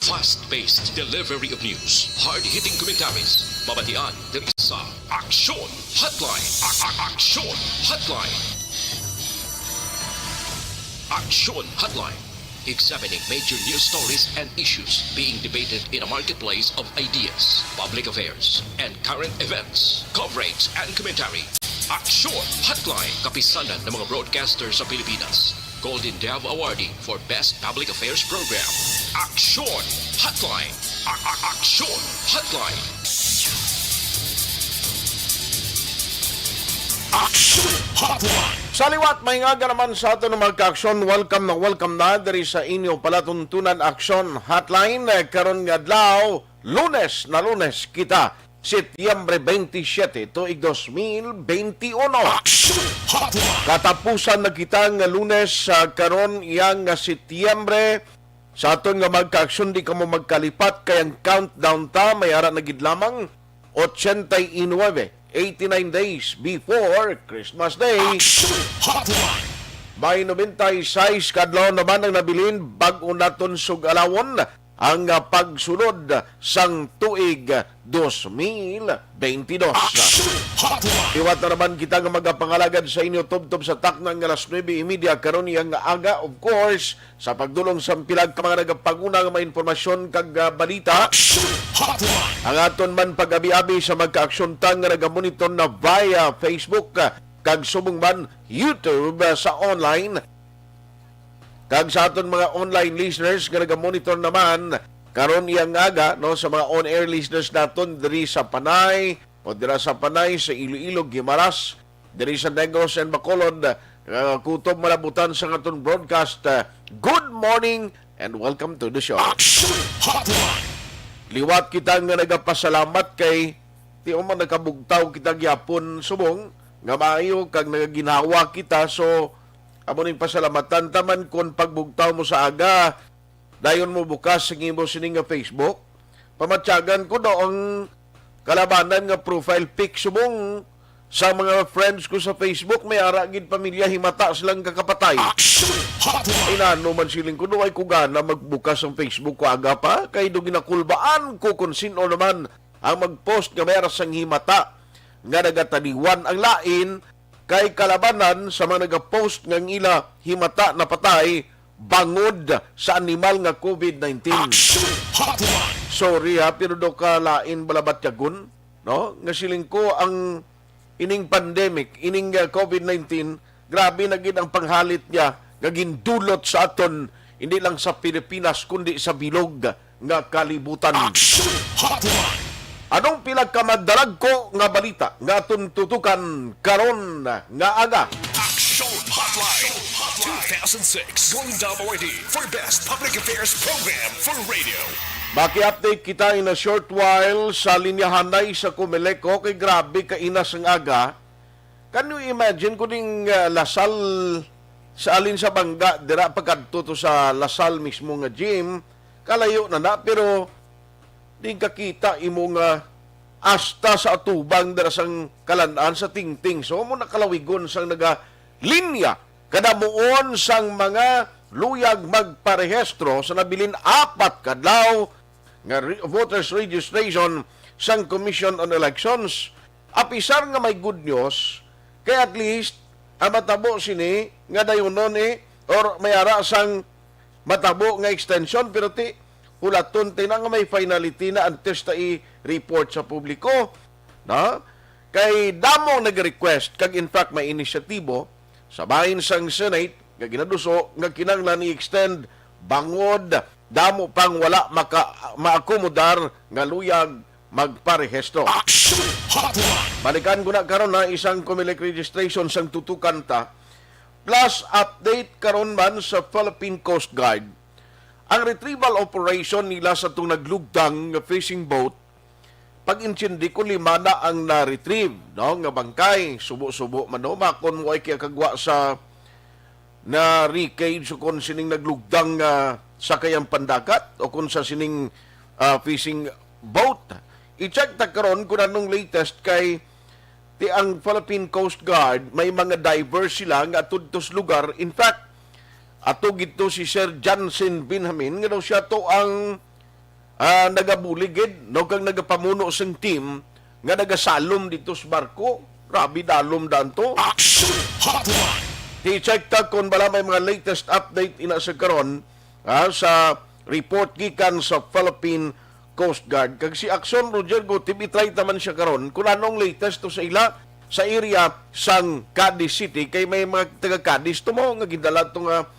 Fast-paced delivery of news, hard-hitting commentaries, babatian diri sa Aksyon Hotline. Aksyon Hotline. Aksyon Hotline. Examining major news stories and issues being debated in a marketplace of ideas, public affairs, and current events. Coverage and commentary. Aksyon Hotline. Kapisanan ng mga broadcasters sa Pilipinas. Golden Dove Awardee for Best Public Affairs Program. Aksyon Hotline. Aksyon Hotline. Aksyon Hotline. Sa liwat, may nga naman sa ato ng magka-aksyon. Welcome na diri sa inyo palatuntunan Aksyon Hotline. Karon nga adlaw, lunes kita, Setyembre 27, tuig 2021. Katapusan na kita nga lunes karon iyang nga Setyembre. Sa aton nga magka-aksyon, di ka mo magkalipat kayang countdown ta, may ara na gid lamang 89 days before Christmas Day. May 96 kadlaw naman ang nabilin bag-o naton sugalawon ang pagsunod sang tuig 2022. Iwat na naman kita nga magapangalagad sa inyo tubtob sa taknang alas 9:30 karon yang aga, of course, sa pagdulong sa pilag ka mga nagapaguna nga mga informasyon kag balita. Ang aton man pag-abi-abi sa magka-aksyon tang nga nagamonitor na via Facebook kag subong man YouTube sa online. Kag sa aton mga online listeners nga nagamonitor naman karon iyang aga no sa mga on-air listeners naton diri sa Panay o dira sa Panay, sa Iloilo, Guimaras, diri sa Negros and Bacolod, kutob malabutan sa aton broadcast. Good morning and welcome to the show. Liwat kita nga nagapasalamat kay ti man nakabugtaw kita gyapon subong nga maayo kag nagaginawa kita, so amo ning pasalamatan taman kon pagbugtaw mo sa aga dayon mo bukas sa imo sining nga Facebook. Pamatyagan ko ang kalabanan nga profile pic subong sa mga friends ko sa Facebook, may ara gid pamilya himata silang kakapatay. Inano man siling ko ay kugana magbukas ang Facebook ko aga pa kay do ginakulbaan ko kung sino naman ang magpost nga may sang himata nga nagataniwan ang lain kay kalabanan sa mga nagapost ng ila himata na patay bangod sa animal nga COVID-19. Sorry pero do ka lain balabat yagun, no? Nga siling ko ang ining pandemic, ining COVID-19, grabe na gid ang panghalit niya nga gindulot sa aton hindi lang sa Pilipinas kundi sa bilog nga kalibutan. Anong pinagkamadalag ko nga balita nga aton tutukan karon nga aga? Aksyon Hotline 2006 Golden Dove Awardee for Best Public Affairs Program for Radio. Maki-update kita in a short while sa linyahanay sa Kumeleko kay grabe ka inas ang aga. Can you imagine kuning Lasal sa alin sa bangga dira pagkadto sa Lasal mismo nga gym, kalayo na pero di kakita imong asta sa atubang dara sang kalan-an sa tingting. So mo nakalawigon sang naga linya kadamuon sang mga luyag magparehistro sa nabilin 4 kadlaw nga voters registration sang Commission on Elections. Apisar nga may good news kay at least ang matabo sini nga dayonon or may ara sang matabo nga extension pero ti hulaton tinang may finality na antes ta i-report sa publiko, no? Kay damo nag-request kag in fact may inisyatibo sa bahin sang Senate nga ginaduso nga kinahanglan i-extend bangod damo pang wala maakomodar nga luyag magparehistro. Balikan ko na karon na isang Comelec registration sang tutukan ta plus update karon man sa Philippine Coast Guard. Ang retrieval operation nila sa itong naglugdang fishing boat, pag-intindi ko 5 na ang na-retrieve, no? Nga bangkay, subo-subo man no? Makon mo ay kaya kagwa sa na-recage o kung sining naglugdang sa kayang pandagat o kung sa sining fishing boat. I-check ta karon kung anong latest kay ti ang Philippine Coast Guard, may mga divers sila nga tudtos lugar. In fact, ato gito si Sir Jansen Binhamin nga daw siya to ang nagabuligid, no, kang nagapamuno sang team, nga nagasalom dito sa barko. Grabe dalom danto. Aksyon Hotline. I-check ta kung bala may mga latest update ina sa karon sa report gikan sa Philippine Coast Guard. Kag si Aksyon Roger Gotib, itry naman siya karon kung anong latest to sa ila sa area sang Cadiz City. Kay may mga taga Cadiz to mo nga gidala to nga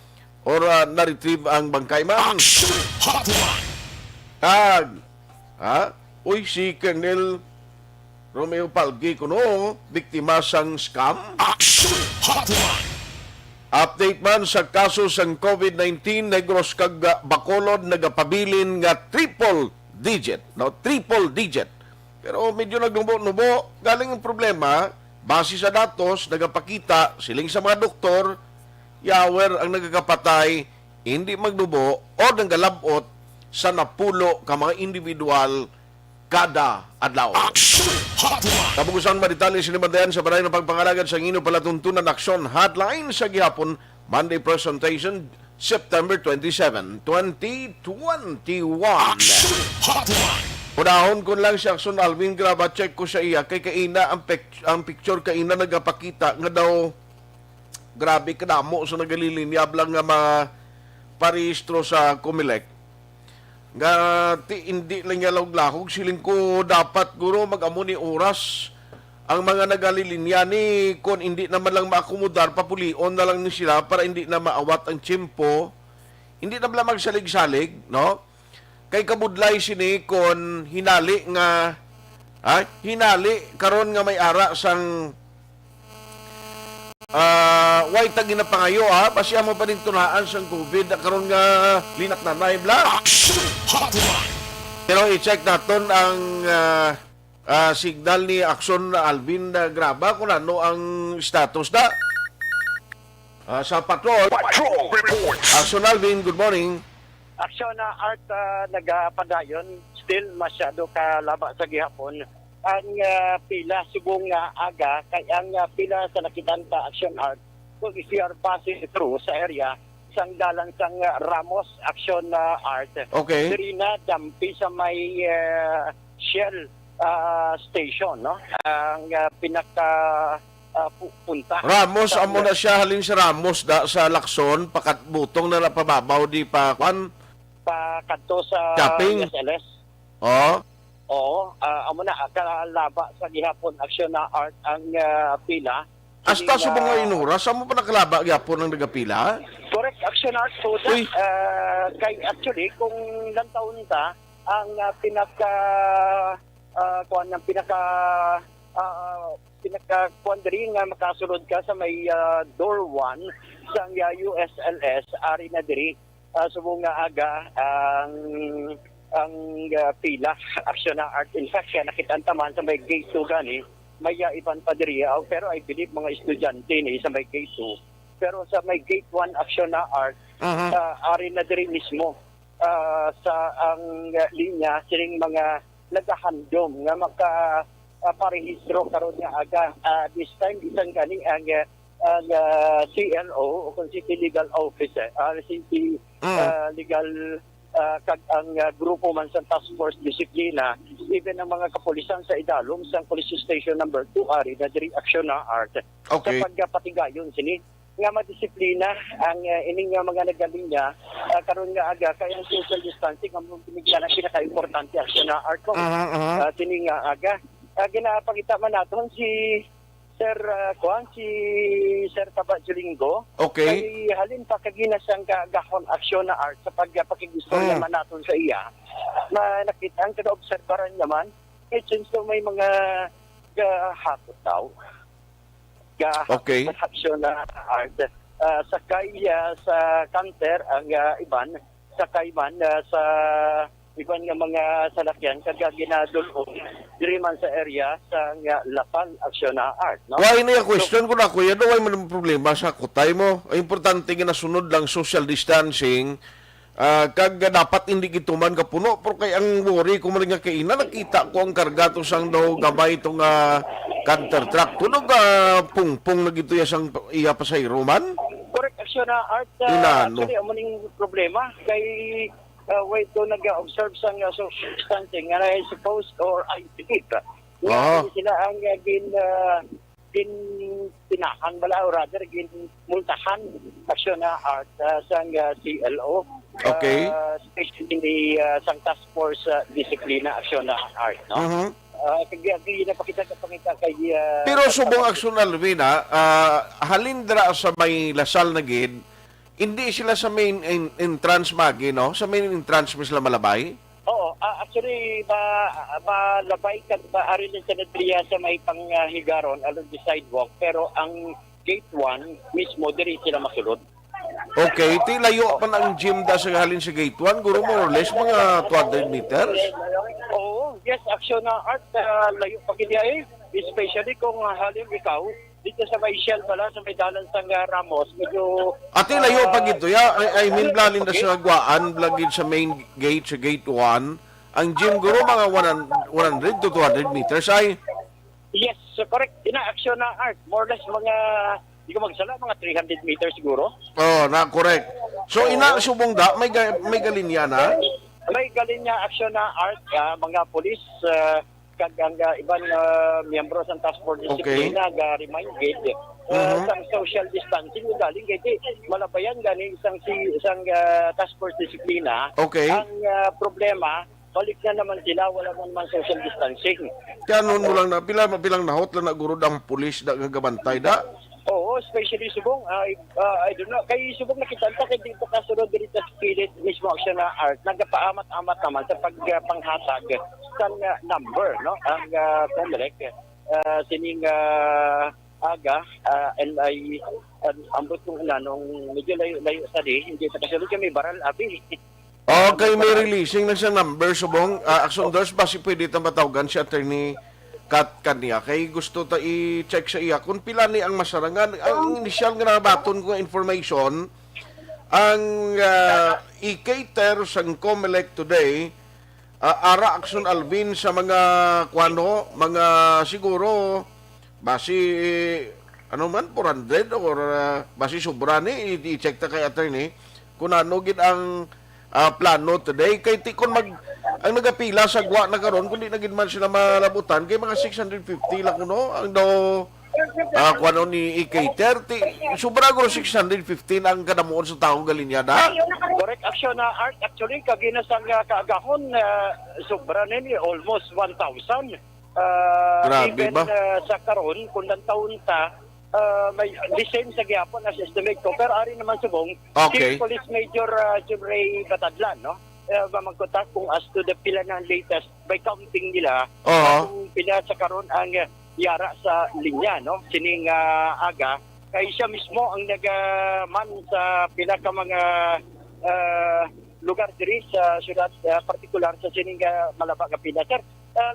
or na-retrieve ang bangkay man. Aksyon Hotline. Uy, si Colonel Romeo Palgi kuno, biktima sang scam. Aksyon Hotline. Update man sa kaso sang COVID-19, Negros kag Bacolod nagapabilin nga triple digit. Pero medyo nagnubo-nubo. Galing ang problema, base sa datos, nagapakita siling sa mga doktor, yawer ang nagkakapatay, hindi magnubo o nanggalabot sa napulo ka mga individual kada adlaw. Aksyon Hotline. Kabugusan maditali sinibandayan sa baray ng pagpangalagad sa ngino palatuntunan Aksyon Hotline sa gihapon Monday presentation September 27, 2021. Aksyon Hotline. Unahon ko lang si Aksyon Alvin, graba check ko sa iya kay kaina ang picture kaina nagapakita nga daw grabe kadamo sa nagalilinyab lang nga parehistro sa Comelec. Nga hindi lang niya lahog siling ko dapat guro mag-amo ni oras ang mga nagalilinya ni kung hindi naman lang maakomodar papulion na lang ni sila para hindi na maawat ang tiyempo, hindi na lang magsalig-salig, no? Kay kabudlay sini kon hinali karon nga may ara sang way tagi na pangayo pasya mo pa din tunaan sang COVID karon nga linak na bla. Aksyon Hotline. Pero i-check naton ang signal ni Aksyon Alvin Graba kung ano ang status na sa patrol. Patrol reports. Aksyon Alvin, good morning. Aksyon na art nagapadayon still masyado kalaba sa gihapon ang pila subong aga kay ang pila sa nakitan ta Aksyon art kung if you are passing through sa area isang dalan sang Ramos Aksyon art. Okay. Diri na dampi sa may Shell station, no? Ang pinaka punta. Ramos, amo na siya halin sa Ramos sa Lacson, pakatbutong na napababaw di pa kwan. Kadto sa Shopping. SLS. Oh. Oo, amo na kalaba sa gihapon Aksyon na art ang pila. Hasta sa mga inura, saan mo pa nakalaba gyapon ang nagapila? Correct, Aksyon art so Uy. kay actually kung ilang taon ta ang pinaka kuan ng pinaka kuan diri nga makasulod ka sa may door 1 sa USLS ari na diri subong nga aga ang pila Aksyon na art. In fact nakita taman sa may gate 2 gani may iban pa diri pero I believe mga estudyante ni sa may gate 2 pero sa may gate 1 Aksyon na art ari na diri mismo sa ang linya sining mga nagahandom nga maka parehistro karon nga aga this time isang gani ang CLO o City Legal Officer City Legal kag ang grupo man sa Task Force Disiplina even ang mga kapulisan sa Idalom sa Police Station number 2 ari na diri Aksyon na art Okay. sa pagpatigayon sini nga madisiplina ang ining mga nagalinya karon nga aga kay ang social distancing ang pinigyan ang pinaka-importante Aksyon na art ko sini nga aga ginapakita man naton si Sir Sir Taba Julinggo. Okay. Kay halin pa kaginas ang gahon Aksyon na art sa pagpakigusto naman naton sa iya. Na nakita ang kada-obserbaran naman, since may mga gahakot daw. Okay. Aksyon na art. Sakay sa counter ang iban, sakay man sa iban nga mga salakyan kag ginadulog diri man sa area sa Lapal Aksyon na art, no? Why na yung question ko na kuya, why mo problema sa kutay mo? Ang importante nga nasunod lang social distancing. Kag dapat hindi gituman ka puno pero kay ang worry ko man nga kay ina nakita ko ang karga to sang daw gabay itong counter truck tunog pungpong na gito sang iya pasayro man. Correct Aksyon na art. Inano? Actually, amo ning problema kay way to nag-observe sa social distancing, and I suppose or I believe sila ang tinahan bala or rather multahan Aksyon na art sa CLO. Okay. Especially in the sang task force disiplina Aksyon na art, no? Kaya napakita ka pangita kay Pero subong Aksyon Alvin, halindra sa may Lasal na gid, hindi sila sa main entrance magi, no? Sa main entrance mo sila malabay? Oo, actually malabay ka ba arin sa Sanadria sa may panghigaron along the sidewalk, pero ang gate 1 mismo diri sila masulod. Okay, layo pa ng gym da sa halin sa gate 1, guro more or less mga 200 meters. Oo, yes, Aksyon na art, layo pa kanya especially kung halin ikaw dito sa may Shell pala, sa may dalan sa Ramos, medyo... Ati layo pa gito, I mean, lalin na sa Guaan, lagid sa main gate, sa gate 1. Ang gym, guro, mga 100 to 200 meters, ay... Yes, so correct. Ina-Aksyon na art, more or less mga... Hindi ko magsala, mga 300 meters siguro. Oh, correct. So, subong da, may galinya na? May galinya Aksyon na art, mga polis, kag ang ibang miyembro sa task force disciplina remind gate sang social distancing galing gate malabayan galing isang task force disciplina. Okay. Ang problema balik na naman sila, wala naman social distancing. Kaya noon mo lang na bilang nahot lang na guro ang pulis da gabantay da. Oo, especially subong, I don't know, kay subong nakita kay dito kasunod dito sa pilit mismo Aksyon na art, nagpaamat-amat naman sa pagpanghatag sa number, no? Ang Comelec, sining aga, and I, ambot kong nung medyo layo sa di, hindi sa kasunod kami baral, abi. Okay, may releasing na siyang number, subong. Aksyon Doors, basi pwede itang matawgan si Attorney Kat kaniya. Kay gusto ta i-check sa iya kung pila ni ang masarangan. Ang initial nga nabaton ko information, ang i-cater sa Comelec today, ara Aksyon Alvin sa mga mga siguro, basi, ano man, 400 or basi sobrani, i-check ta kay attorney, kung ano gid ang plano today. Kay tikon ang nagapila sa gwa na karon kundi nagid man sila malabutan kay mga 650 lang kuno ang daw kuno ni EK30 sobra guro 615 ang kadamuon sa taong galinyada. Correct Aksyon na art actually kaginasang kaagahon sobra nini almost 1,000. Grabe even, ba? sa karon kung lang taon ta may listen sa gyapon as estimate ko pero ari naman subong Okay. Chief Police Major Jumray Batadlan, no? Magkontak kung as to the pila ng latest by counting nila kung pila sa karon ang yara sa linya, no? Sining aga kay siya mismo ang nagaman sa pila ka mga lugar diri sa syudad partikular sa sining Malaba nga pila, sir.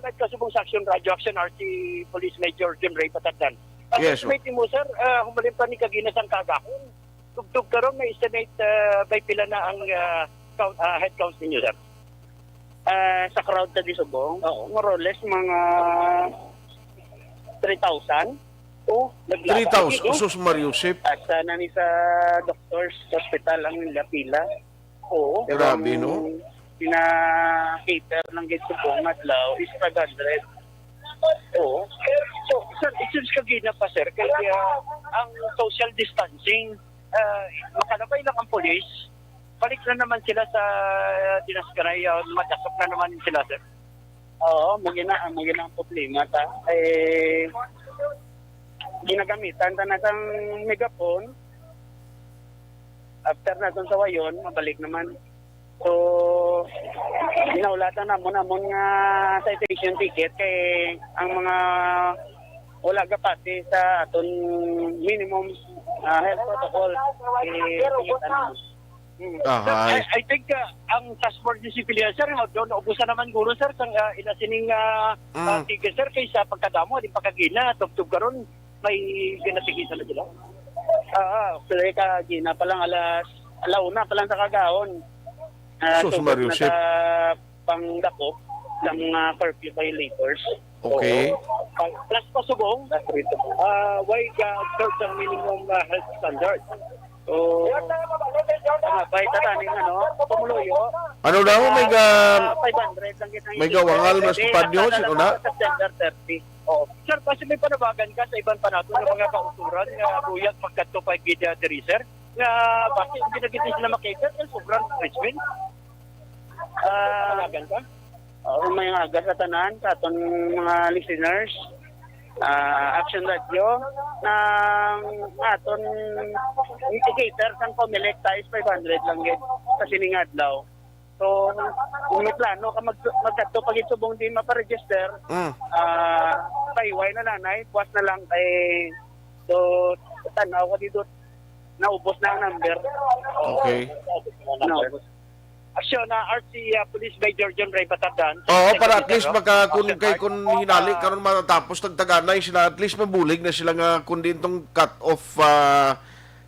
Nagkasubong sa Aksyon RT Police Major Jumray Batadlan. Yes, Estimate mo, sir, humalim pa ni kaginas ang kagahon. Tugtog karon may estimate by pila na ang head count ninyo, sir? Sa crowd na di subong, more or less mga 3,000. 3,000 sus Mariusip. At sana ni sa doctors hospital ang pila. Oo. Grabe, no? Pina-cater ng gate subong adlaw is 500. Oo. So, sir, it seems kagina pa, sir, kaya ang social distancing, makalabay lang ang polis, balik na naman sila sa Dinaskaray, matasok na naman sila, sir. Oo, magina ang problema ta. Ginagamitan ta na sang megaphone, after na sa wayon, mabalik naman. So, ginaulatan namon nga citation ticket kay ang mga wala gapati sa aton minimum health protocol. I think ang task force discipline, sir, doon ubusan naman guro, sir, sang ilasining ticket, sir, kaysa pagkadamo, di pagkagina, tugtog karon may ginatigisan na sila. Pero kagina pa lang alauna pa lang sa kagahon. Sus Mariusip. Pangdakop ng mga curfew violators. Okay. Plus pa subong, why serve ang minimum health standard? So, pahit tatanin, pumuloyo. Ano daw, may 500 lang kita. may gawangal mas panyo, sino na? September 30. Oh. Sir, kasi may panabagan ka sa ibang panato ng mga kauturan nga buyag magkadto pa gida diri sir nga bakit hindi na gid sila makita sa sobrang infringement. Panabagan ka? May nga aga sa tanan sa aton mga listeners. Aksyon Radio ng aton indicator sang Comelec tais 500 lang gid sa sining adlaw. So, kung may plano ka magkadto pag subong din maparegister, paiway na nanay, puwas na lang kay so tanaw ko dito naubos na ang number. Okay. Naubos. Aksyon na RC Police Major John Ray Batardan. Oo, para at least kung hinali karon matatapos tagtaganay sila, at least mabulig na sila nga kundi itong cut off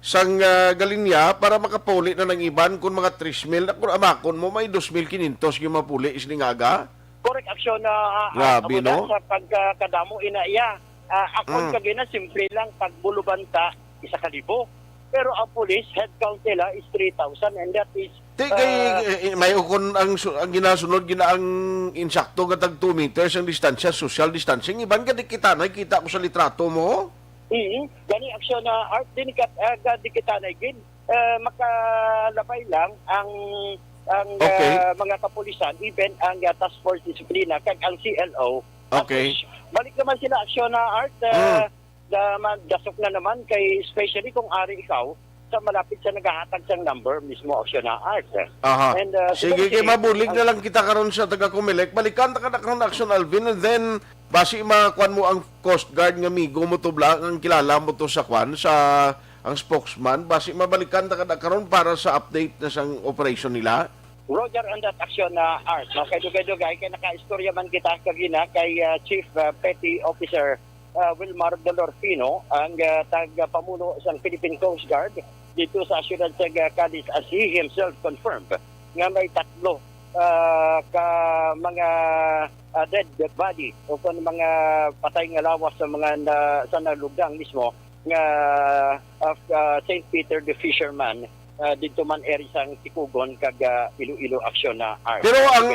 sang galinya para makapuli na ng iban kung mga 3,000 kung amakon mo may 2,500 yung mapuli isling aga. Correct, Aksyon na grabe, no? Sa pagkadamo inaiya. Akon kagina simple lang pagbulubanta 1,000. Pero ang police head count nila is 3,000 and that is may ukon ang ginasunod ang insakto nga tag 2 meters ang distansya, social distancing. Iban ka di kita nakita ko sa litrato mo. Gani Aksyon na art din di kita na gid. Makalabay lang ang mga kapulisan, even ang task force disiplina kag ang CLO. Okay. Balik naman sila Aksyon na art dasok na naman kay especially kung ari ikaw sa malapit sa naghahatag sang number mismo Aksyon na art. Aha. And, sige, kay mabulig na lang kita karon sa taga Comelec. Balikan ta kada karon Aksyon Alvin, and then basi makuan mo ang Coast Guard nga migo mo to bla ang kilala mo to sa kwan sa ang spokesman, basi mabalikan ta kada karon para sa update na sang operation nila. Roger on that Aksyon na art. No, kay dugay-dugay kay naka-istorya man kita kagina kay Chief Petty Officer Wilmar Dolorfino, ang taga-pamuno sa Philippine Coast Guard dito sa siyudad sa Cadiz, as he himself confirmed nga may 3 ka mga dead body o kung mga patay nga lawas sa mga sa nalugdang mismo nga St. Peter the Fisherman dito man eri sang Tikugon kag Iloilo Aksyon na art. Pero ang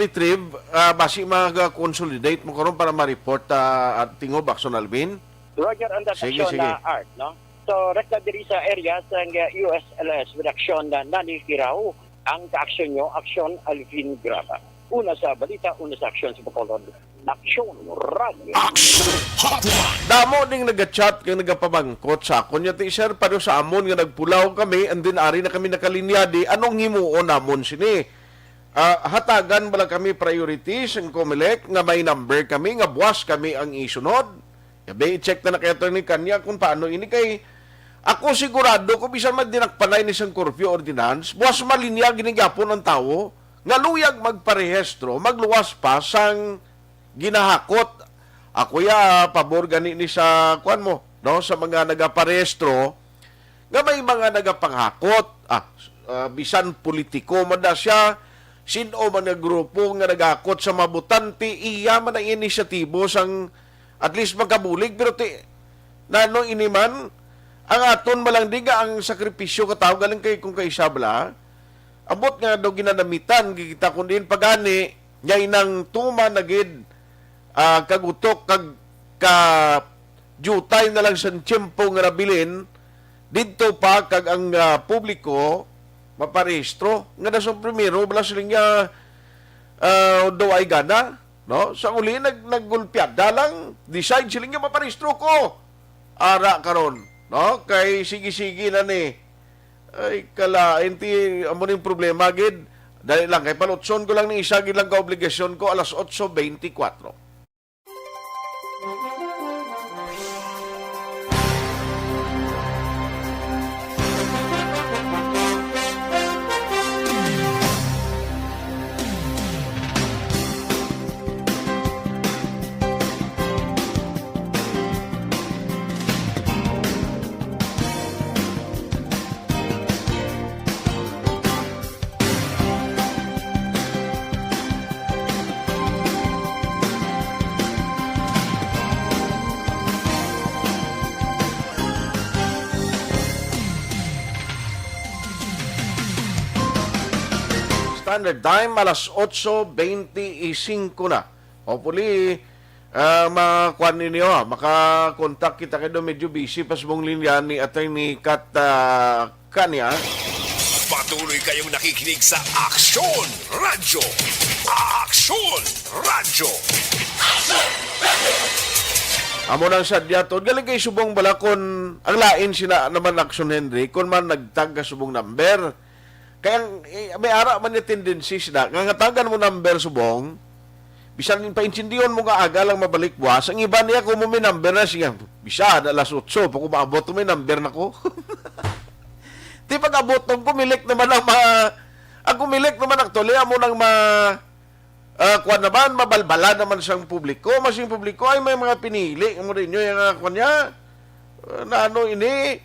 retrieve basi mag-consolidate mo karon para ma-report at tingob Aksyon Alvin. Roger on that Aksyon na art, no? So rekta diri sa area sang USLS with aksyon na nanikiraw ang kaaksyon nyo, Aksyon Alvin Graba. Una sa balita, una sa aksyon sa Bacolod. Aksyon Radio. Hotline. Damo ding nag-chat kang nagapabangkot sa akon nya ti sir pero sa amon nga nagpulaw kami and then ari na kami nakalinya di anong himuon namon sini. Hatagan bala kami priorities ang Comelec nga may number kami nga buwas kami ang isunod. Yabe i-check na kay attorney kanya kung paano ini kay ako sigurado kung bisan man dinakpanay ni sang curfew ordinance, buwas malinya ginigyapon ang tawo nga luyag magparehistro, magluwas pa sang ginahakot. Ako pabor gani ni sa kuan mo, no, sa mga nagaparehistro nga may mga nagapanghakot. Bisan politiko man na siya, sino man nga grupo nga nagakot sa mabutante, iya man ang inisyatibo sang at least magkabulig pero nano iniman ang aton malang diga ang sakripisyo kataw galing kay kung kay sabla abot nga daw ginanamitan kita kun din pagani nyay nang tuma na gid kagutok ka jutay na lang sa tiyempo nga nabilin didto pa kag ang publiko maparehistro nga nasong primero bala sila nga daw ay gana, no? Sa uli naggulpiada lang decide sila nga maparehistro ko ara karon, no? Kay sige-sige na ni ay kalain ti amo ning problema gid dali lang kay palutson ko lang ni isa gid lang ka obligasyon ko alas 8:24. Standard Time, alas 8:25 na. Hopefully, makuha ninyo, makakontak kita kayo, medyo busy pa sa mong linya ni Attorney Kat Kanya. Patuloy kayong nakikinig sa Aksyon Radyo. Aksyon Radyo. Amo nang sadya to, galing kay subong balakon, ang lain sina naman Aksyon Henry, kung man nagtag ka subong number. Kaya may ara man yung tendency sila, nga tagan mo number subong, bisan paintindiyon mo nga aga lang mabalik buwas, ang iba niya kung may number na siya, bisa, alas 8, pag umaabot may number na ko. Di pag abot nung kumilik naman ang kumilik naman actually, amo nang kuwan naman, mabalbala naman siyang publiko, mas yung publiko ay may mga pinili, mo rin nyo yung kuwan niya, na ano ini,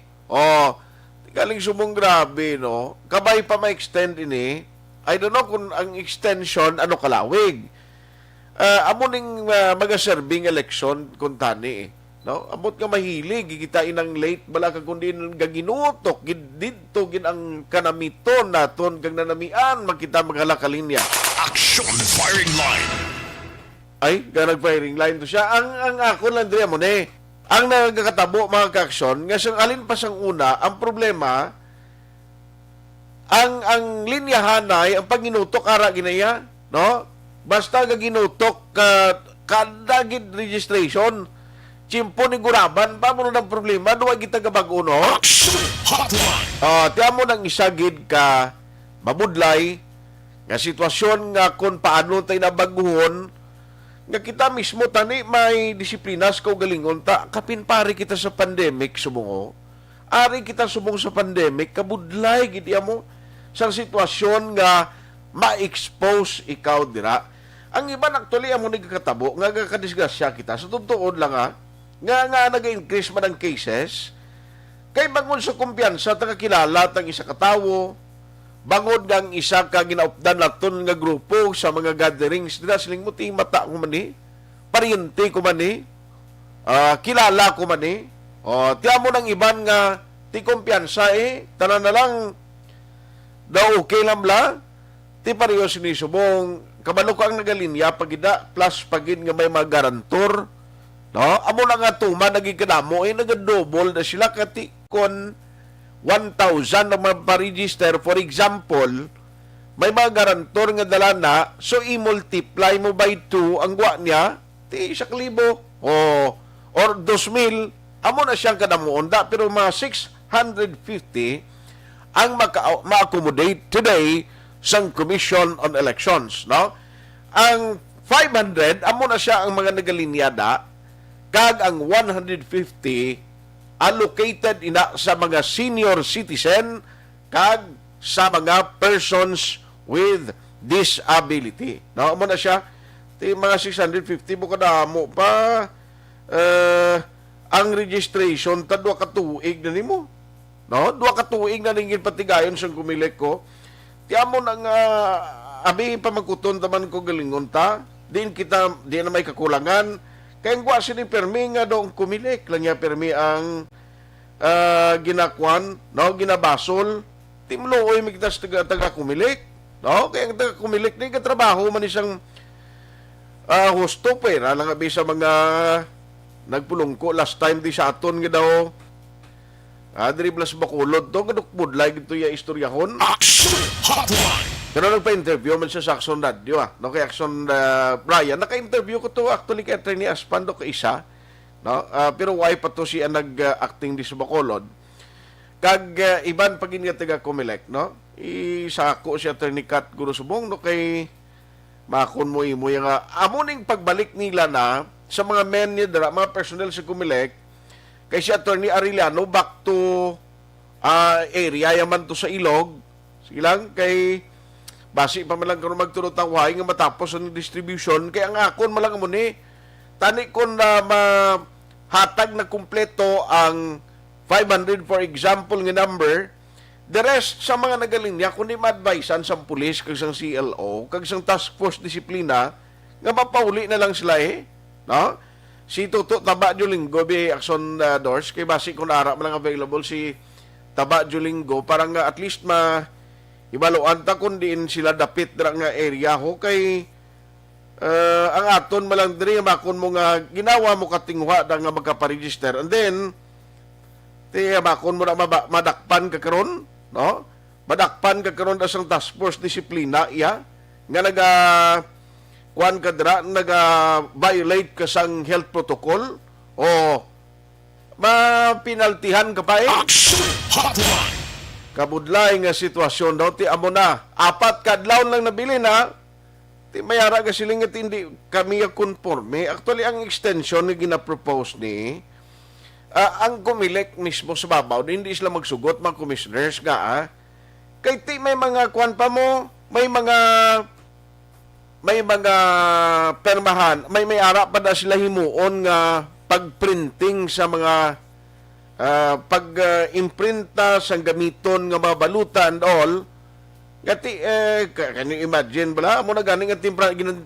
galing sumong grabe, no? Kabay pa ma-extend ini, I don't know kung ang extension, ano kalawig. Amo ning mga serving election kung tani no amot nga mahilig gikitain ang late bala kag kundi gaginutok didto gid ang kanamiton naton kag nanamian makita maghala ka linya. Aksyon Firing Line. Ay ganag firing line to siya ang ako lang dire mo ne ang nagkatabo mga ka-aksyon nga sang alin pa sang una ang problema ang linyahanay ang paginutok ara ginaya no. Basta gaginutok kada gid registration, chimpo ni guraban pa mo nang problema duwa kita gabag-o no. Hotline. Tiyan mo nang isagid ka mabudlay nga sitwasyon nga kung paano tayo nabaguhon nga kita mismo tani may disiplinas ko galingon ta kapin pari kita sa pandemic sumungo. Ari kita subong sa pandemic kabudlay gid mo sa sitwasyon nga ma-expose ikaw dira. Ang iba actually amo nagkatabo nga kadisgrasya kita sa tutuod lang nga nag-increase man ang cases kay bangon sa kumpiyansa ta kilala tang isa ka tawo bangon gang isa ka ginaupdan naton nga grupo sa mga gatherings dira siling muti mata ko man ni paryente ko man ni kilala ko man ni tiyan mo nang iban nga ti kumpiyansa tanan na lang daw okay lang bla ti pareho sinisubong kabalo ko ang nagalinya pagida plus pagid nga may mga garantor no amo na nga tuma naging kadamo nagadouble na sila kati kon 1,000 na ma-register for example may mga garantor nga dala na so i-multiply mo by 2 ang gwa niya ti 1,000 or 2,000 amo na siyang kadamuon da pero mga 650 ang ma-accommodate today sang Commission on Elections, no? Ang 500 amo na siya ang mga nagalinyada kag ang 150 allocated ina sa mga senior citizen kag sa mga persons with disability. No, amo na siya ti mga 650 mo kadamo pa ang registration ta 2 ka tuig na nimo. No, 2 ka tuig na ning patigayon sang kumilik ko. Ti amo nang abi pa magkuton taman ko galingon ta. Di na may kakulangan. Kaya ngwa sini permi nga doong kumilik lang niya permi ang ginakwan, no, ginabasol. Ti mluoy migtas taga kumilik. No, kaya ang taga kumilik ni katrabaho man isang husto pera lang abi sa mga nagpulong ko last time di sa aton nga daw driblas bakulod to kadukbudlay gito ya istoryahon. Aksyon Hotline. Pero nagpa-interview man siya sa Aksyon Radio no kay Aksyon Brian naka-interview ko to actually kay Attorney Aspando ka isa no pero why pa to siya nag-acting di sa Bacolod kag iban pagin nga taga Comelec no isako si Attorney Kat Gurusubong no kay makon mo imo yung amo ning pagbalik nila na sa mga men ni dara mga personnel sa Comelec kay si Attorney Arellano back to area yaman to sa Ilog silang kay basi pa man lang karon magturot ang wahay nga matapos ang distribution kay ang akon malang mo ni tani kon na mahatag na kumpleto ang 500 for example nga number the rest sa mga nagalinya kundi ma-advisean sa pulis kag sang CLO kag sang task force disiplina nga mapauli na lang sila no si Tuto Taba Julinggo bi Aksyon Doors kay basi kun ara man lang available si Taba Julinggo para nga at least Ibaluan ta kung diin sila dapit dra nga area ho kay ang aton malang diri makon mo nga ginawa mo katingwa da nga magka-register and then makon mo na madakpan ka karon, no? Madakpan ka karon da sang task force disiplina iya nga kuan ka dra violate ka sang health protocol o mapinaltihan ka pa Action Hotline. kabudlay nga sitwasyon daw ti amo na 4 kadlaw lang nabili na ti mayara ka siling nga hindi kami konforme. Actually ang extension nga gina-propose ni ang kumilek mismo sa babaw hindi sila magsugot mga commissioners nga kay ti may mga kuan pa mo may mga permahan may ara pa na sila himuon nga pagprinting sa mga pag-imprinta sang gamiton nga mga balutan all gati can you imagine bala mo na ganing ang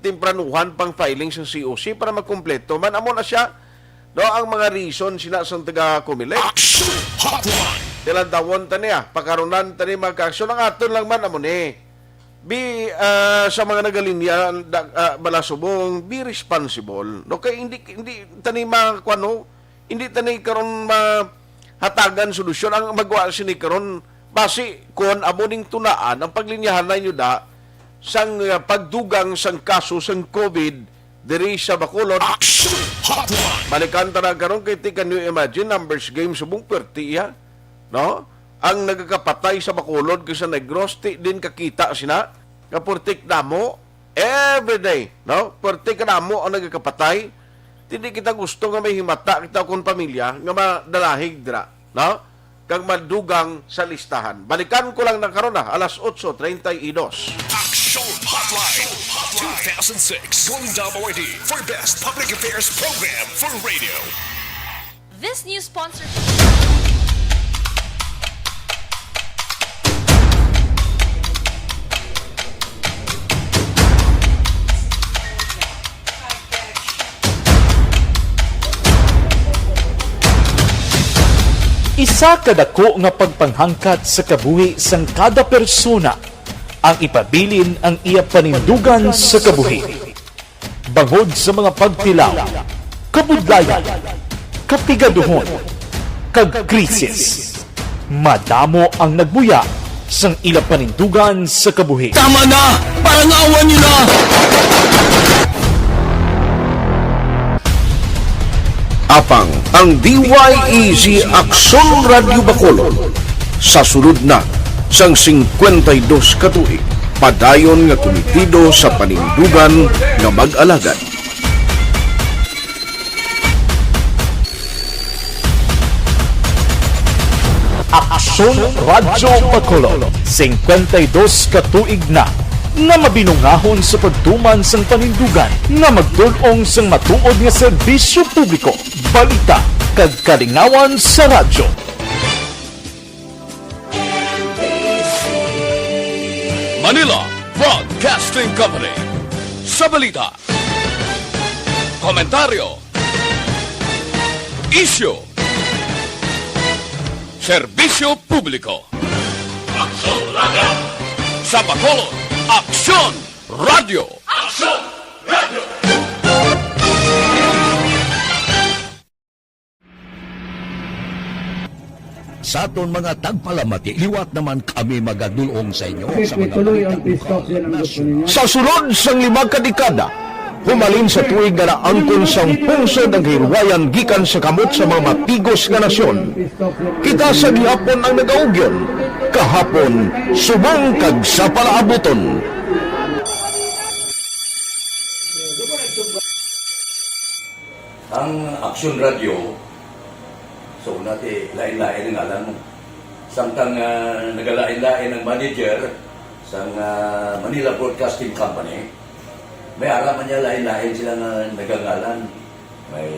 timpranuhan pang filing sa COC para magkumpleto man amo na siya no ang mga reason sila sang taga kumilek Action Hotline. tilandawon ta niya pakarunan ta ni magka-aksyon ang aton lang man amo ni sa mga nagalinya balasubong be responsible no kay hindi tani makuano hindi tani karon hatagan solusyon ang magwa sini karon base kon amo ning tunaan ang paglinyahan na inyo da sang pagdugang sang kaso sang COVID diri sa Bacolod. Action Hotline. Balikan ta na karon kay can you imagine numbers game subong perti ya no ang nagkakapatay sa Bacolod kaysa Negros din kakita sina nga portik damo everyday no portik damo ang nagkakapatay hindi kita gusto nga may himata kita kon pamilya nga madalahig dira no kag madugang sa listahan. Balikan ko lang na karon na alas 8:32. Action Hotline 2006 Golden Dome Award for Best Public Affairs Program for Radio. This new sponsor. Isa kadako nga pagpanghangkat sa kabuhi sang kada persona ang ipabilin ang iya panindugan sa kabuhi. Bangod sa mga pagtilaw, kabudlayan, kapigaduhon, kag krisis. Madamo ang nagbuya sang ila panindugan sa kabuhi. Tama na! Parang awan niyo na! Apang ang DYEZ Aksyon Radio Bacolod sa sulod na sang 52 katuig padayon nga komitido sa panindugan nga mag-alagad. Aksyon Radio Bacolod 52 katuig na nga mabinungahon sa pagtuman sang panindugan nga magdulong sang matuod nga serbisyo publiko, balita kag kalingawan sa radyo. Manila Broadcasting Company. Sa balita, komentaryo, isyu, serbisyo publiko. Aksyon Radio. Sa Bacolod, Aksyon Radio. Aksyon Radio. Sa aton mga tagpalamati, liwat naman kami magadulong sa inyo sa mga Tuloy ang peace yan ang gusto ninyo. Sa sulod sang 5 kadekada, humalin sa tuig nga naangkon sang pungsod ang hirwayan gikan sa kamot sa mga matigos nga nasyon. Kita sa gihapon ang nagaugyon, kahapon subong kag sa palaabuton. Ang Aksyon Radio, so natin lain-lain ang alam mo. Samtang nagalain-lain ang manager sa Manila Broadcasting Company, may araman niya lain-lain sila na nagangalan. May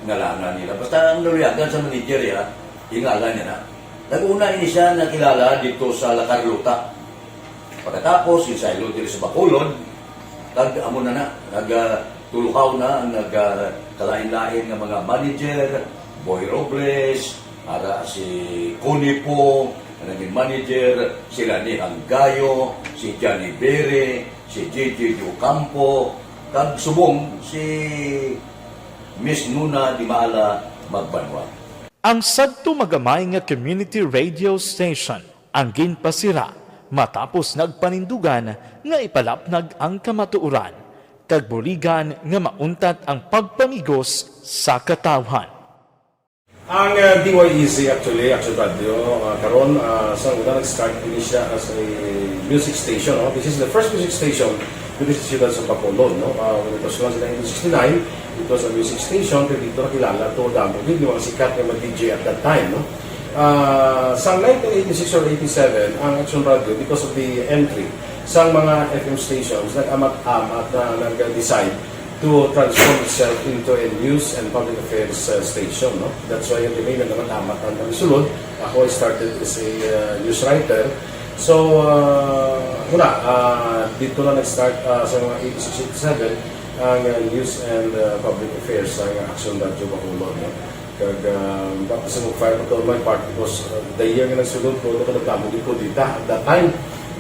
ngalangan nila. Basta ang naluyagan sa manager ya, ingalan niya na. Nag-una ini siya nakilala dito sa La Carlota. Pagkatapos, yung sa ilo dito sa Bacolod, amo na nagtulukaw na ang nagkalain-lain ng mga manager, Boy Robles, ara si Connie po, naging manager, sila ni Anggayo, si Johnny Bere, si JJ Ocampo, kag subong si Miss Nuna Di Maala Magbanwa. Ang sadto magamay nga community radio station ang ginpasira matapos nagpanindugan nga ipalapnag ang kamatuoran kag buligan nga mauntat ang pagpamigos sa katawhan. Ang DYEZ actually, Aksyon Radio, karon sa una nag-start din siya as a music station. No? This is the first music station with the Ciudad sa Bacolod. No? When it was launched in 1969, it was a music station, pero dito nakilala to damo din yung mga sikat na DJ at that time. No? Sa 1986 or 87, ang Aksyon Radio, because of the entry sa mga FM stations, nag-amat-amat na nag-decide to transform itself into a news and public affairs station. No? That's why yung domain na naman amat ang sulod. Ako started as a news writer. So, dito na nag-start sa mga 86-87 ang news and public affairs sa Aksyon Radio Bacolod. No? Kag tapos ang fire to my part because the year nga nagsulod ko, nagkadamo din ko dito at that time.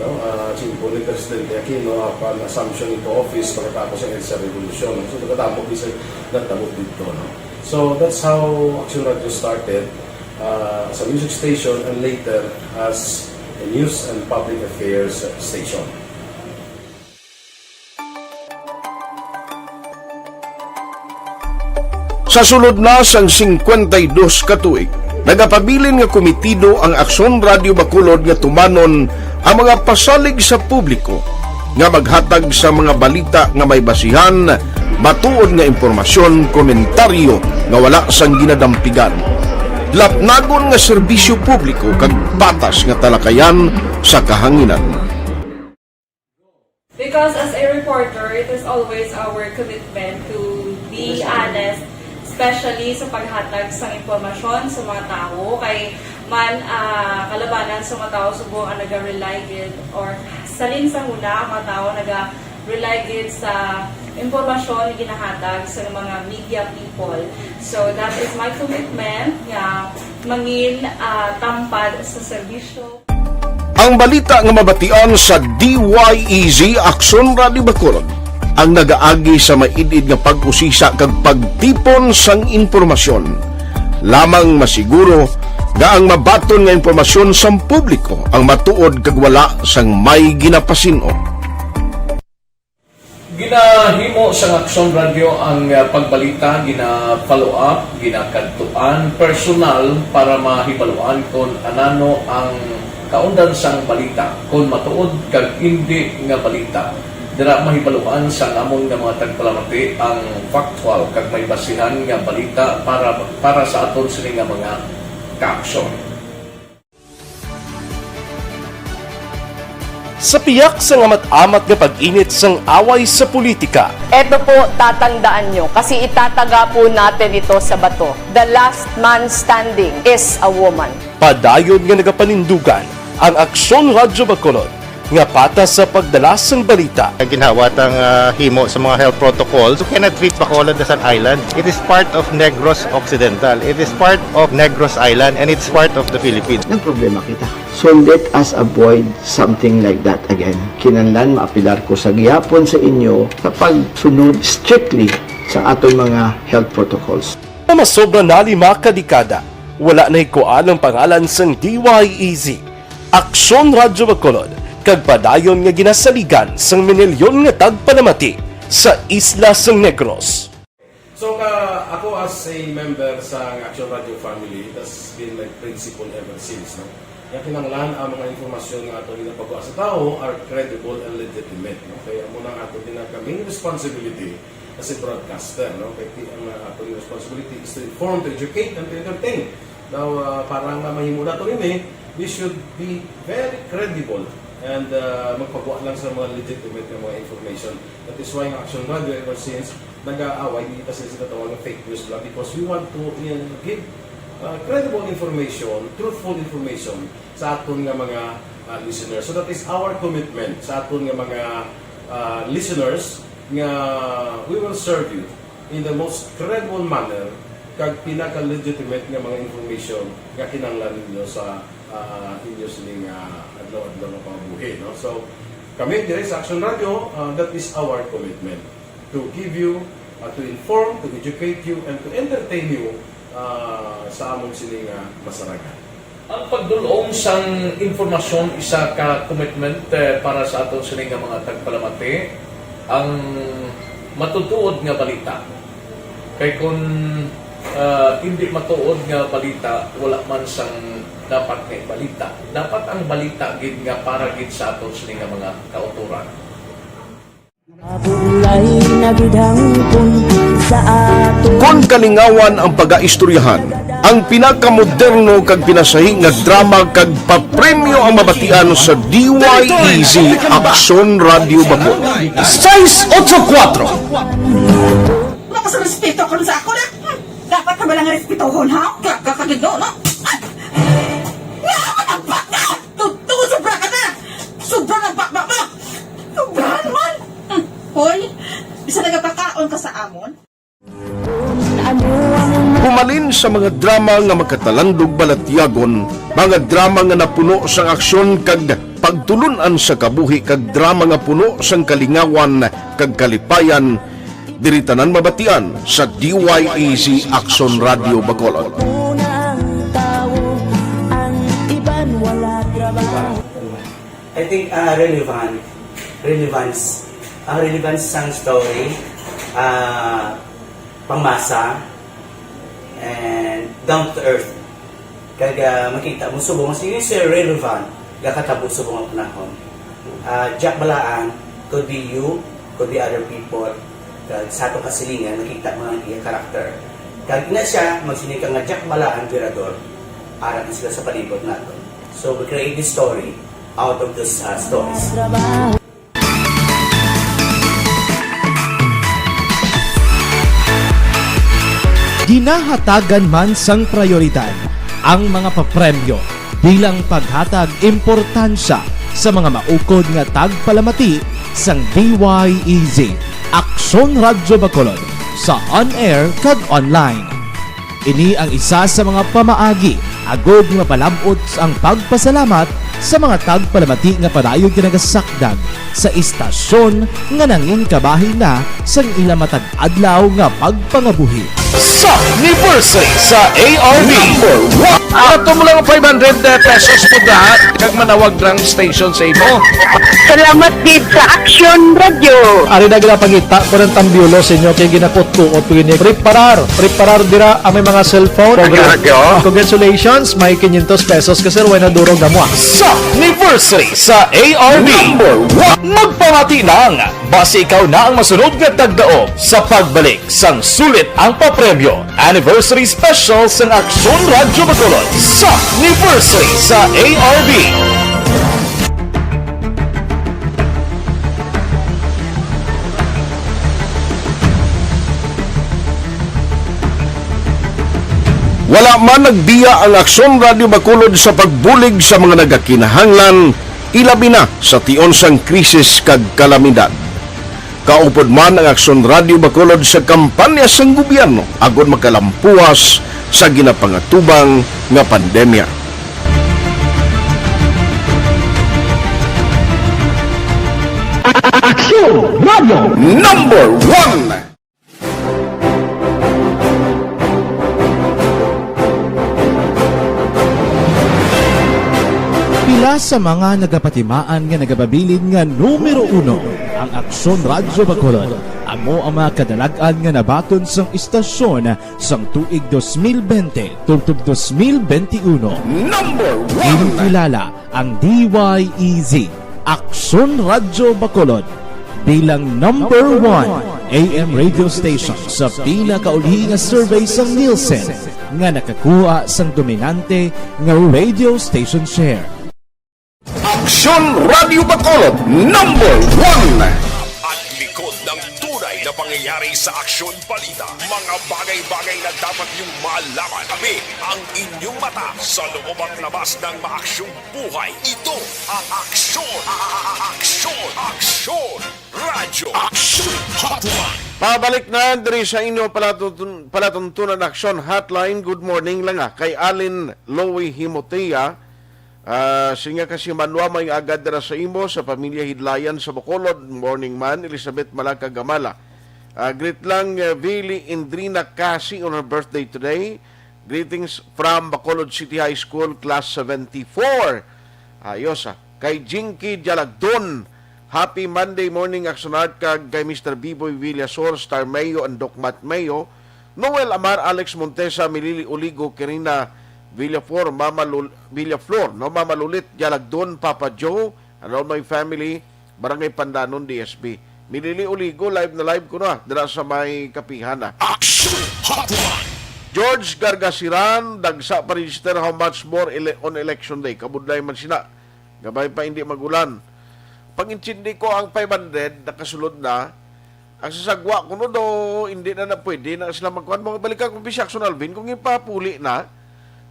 No, Chimpo ni Presidente Aquino upon assumption into office pagkatapos ng EDSA Revolution. So, nagkatapos isa nagtabot dito. No? So, that's how Aksyon Radio started as a music station and later as a news and public affairs station. Sa sulod na sang 52 ka tuig, nagapabilin nga komitido ang Aksyon Radio Bacolod nga tumanon ang mga pasalig sa publiko nga maghatag sa mga balita nga may basihan, matuod nga impormasyon, komentaryo nga wala sang ginadampigan. Lapnagon nga serbisyo publiko kag batas nga talakayan sa kahanginan. Because as a reporter, it is always our commitment to be honest, especially sa paghatag sa impormasyon sa mga tao kay man kalabanan sa mga tao subong ang naga-rely gid or salin sa huna ang mga tao naga-rely gid sa impormasyon na ginahatag sa mga media people. So that is my commitment nga mangin tampad sa serbisyo. Ang balita nga mabatian sa DYEZ Aksyon Radio Bacolod ang nagaagi sa maidid nga pag-usisa kag pagtipon sang impormasyon. Lamang masiguro nga ang mabaton nga impormasyon sang publiko ang matuod kag wala sang may ginapasino. Ginahimo sa Aksyon Radio ang pagbalita, gina-follow up, ginakadtuan personal para mahibaluan kung anano ang kaundan sang balita, kung matuod kag hindi nga balita. Dira mahibaluan sa among nga mga tagpalamati ang factual kag may basihan nga balita para sa aton sini nga mga ka-aksyon. Sa piyak sa amat-amat nga pag-init sang away sa politika. Eto po, tatandaan nyo, kasi itataga po natin ito sa bato. The last man standing is a woman. Padayon nga nagapanindugan ang Aksyon Radio Bacolod nga patas sa pagdala sang balita. Ginhawat ang himo sa mga health protocols. You cannot treat Bacolod as an island. It is part of Negros Occidental. It is part of Negros Island and it's part of the Philippines. Ang problema kita. So let us avoid something like that again. Kinahanglan maapilar ko sa gihapon sa inyo sa pagsunod strictly sa aton mga health protocols. Masobra na 5 kadekada, wala na hikuan ang pangalan sang DYEZ, Aksyon Radio Bacolod, kag padayon nga ginasaligan sang minilyon nga tagpalamati sa isla sang Negros. So ako as a member sa Aksyon Radio family, that's been my principle ever since. No? Yung kinanglan ang mga informasyon nga ato ginapagawa sa tao are credible and legitimate. No? Kaya muna ato din ang kaming responsibility as a broadcaster. No? Kaya ang ato responsibility is to inform, to educate, and to entertain. Now, parang mahimo na ito rin we should be very credible and magpagawa lang sa mga legitimate na mga information. That is why ang Aksyon Radio ever since nag-aaway dito sa sinatawag ng fake news lang because we want to give credible information, truthful information sa aton nga mga listeners. So that is our commitment sa aton nga mga listeners nga we will serve you in the most credible manner kag pinaka-legitimate nga mga information nga kinahanglan ninyo sa inyo sining adlaw-adlaw na pambuhi. No? So, kami dire sa Aksyon Radio, that is our commitment to give you, to inform, to educate you, and to entertain you sa among sining masaragan. Ang pagdulong sang informasyon isa ka commitment para sa aton sining mga tagpalamati ang matutuod nga balita. Kay kung hindi matuod nga balita, wala man sang dapat kay balita. Dapat ang balita gid nga para gid sa aton sining mga kauturan. Kon kalingawan ang pag-aistoryahan, ang pinakamoderno kag pinasahi nga drama kag papremyo ang mabatian sa DYEZ Aksyon Radio Bacol. 684. Wala sa respeto ko sa ako na. Dapat ka ba lang respetohon, ha? Kakagigno, no? Nakakatagpak na! Tutuwa, sobra ka na! Sobra ng bakbak mo! Sobra naman! Hoy, bisa nagapakaon ka sa amon? Humalin sa mga drama nga magkatalandog balatyagon, mga drama nga napuno sang aksyon kag pagtulunan sa kabuhi kag drama nga puno sang kalingawan kag kalipayan, diritanan mabatian sa DYEZ Aksyon Radio Bacolod. I think relevance sang story, pangmasa, and down to earth. Kaya makita mo subong sige sir relevant gakatabo subong ang panahon. Jack balaan could be you, could be other people. Kag sa ato kasilingan makita mo ang iya karakter. Kag ina siya magsinika nga Jack balaan virador aral sila sa palibot nato. So we create this story out of these stories. Ginahatagan man sang prioridad ang mga papremyo bilang paghatag importansya sa mga maukod nga tagpalamati sang DYEZ Aksyon Radio Bacolod sa on-air kag online. Ini ang isa sa mga pamaagi agod nga palabot ang pagpasalamat sa mga tagpalamati nga padayon kinagasakdag sa istasyon nga nangin kabahin na sang ila matag adlaw nga pagpangabuhi. Sa anniversary sa ARV ato mo lang 500 pesos po lahat kag manawag lang station sa imo. Salamat din sa Aksyon Radio. Ari na ginapangita ko ng tambyulo sa inyo kay ginapot-tuot ko ini preparar dira ang may mga cellphone. Congratulations, may 500 pesos kasi wala na durog na mo. Sa anniversary sa ARV magpamati lang base ikaw na ang masunod nga tagdaog sa pagbalik sang sulit ang papremyo anniversary special sa Aksyon Radio Bacolod sa anniversary sa ARV. Wala man nagbiya ang Aksyon Radio Bacolod sa pagbulig sa mga nagakinahanglan, ilabi na sa tion sang krisis kag kalamidad. Kaupod man ang Aksyon Radio Bacolod sa kampanya sang gobyerno agod makalampuas sa ginapangatubang nga pandemya. Aksyon Radio Number 1. Pila sa mga nagapatimaan nga nagababilin nga numero 1 ang Aksyon Radio Bacolod. Amo ang mga kadalagan nga nabaton sang istasyon sang tuig 2020 tubtob 2021. Number 1. Kinikilala ang DYEZ Aksyon Radio Bacolod bilang number 1 AM radio station sa pila kaulhi nga survey sang Nielsen nga nakakuha sang dominante nga radio station share. Aksyon Radio Bacolod Number 1. At likod ng tunay na pangyayari sa Aksyon Balita, mga bagay-bagay na dapat niyong malaman. Kami ang inyong mata sa loob at labas ng maaksyong buhay. Ito ang Aksyon! Aksyon Radio! Aksyon Hotline! Pabalik na diri sa inyo palatuntunan Aksyon Hotline. Good morning lang kay Alin Lowy Himotea Singa kasi manwa may agad dara sa imo sa pamilya Hidlayan sa Bacolod. Morning man, Elizabeth Malaka Gamala. Greet lang Vili Indrina Kasi on her birthday today. Greetings from Bacolod City High School, class 74. Ayos Kay Jinky Jalagdon. Happy Monday morning, Aksonart, kag kay Mr. Biboy Villasor, Star Mayo, and Doc Matt Mayo. Noel Amar, Alex Montesa, Milili Uligo, Kirina Villaflor, Villaflor, Mama Lulit, Jalagdon, Papa Joe, and all my family, Barangay Pandanon, DSB. Milili Uligo, live na live ko na, dala sa may kapihan Action Hotline! George Gargasiran, dagsa pa register how much more on election day. Kabudlay man sina. Gabay pa hindi magulan. Pag-intindi ko ang 500, nakasulod na, ang sasagwa ko no do, hindi na pwede na sila magkuhan. Mga balikan kong Bisyak Alvin, kung ipapuli na,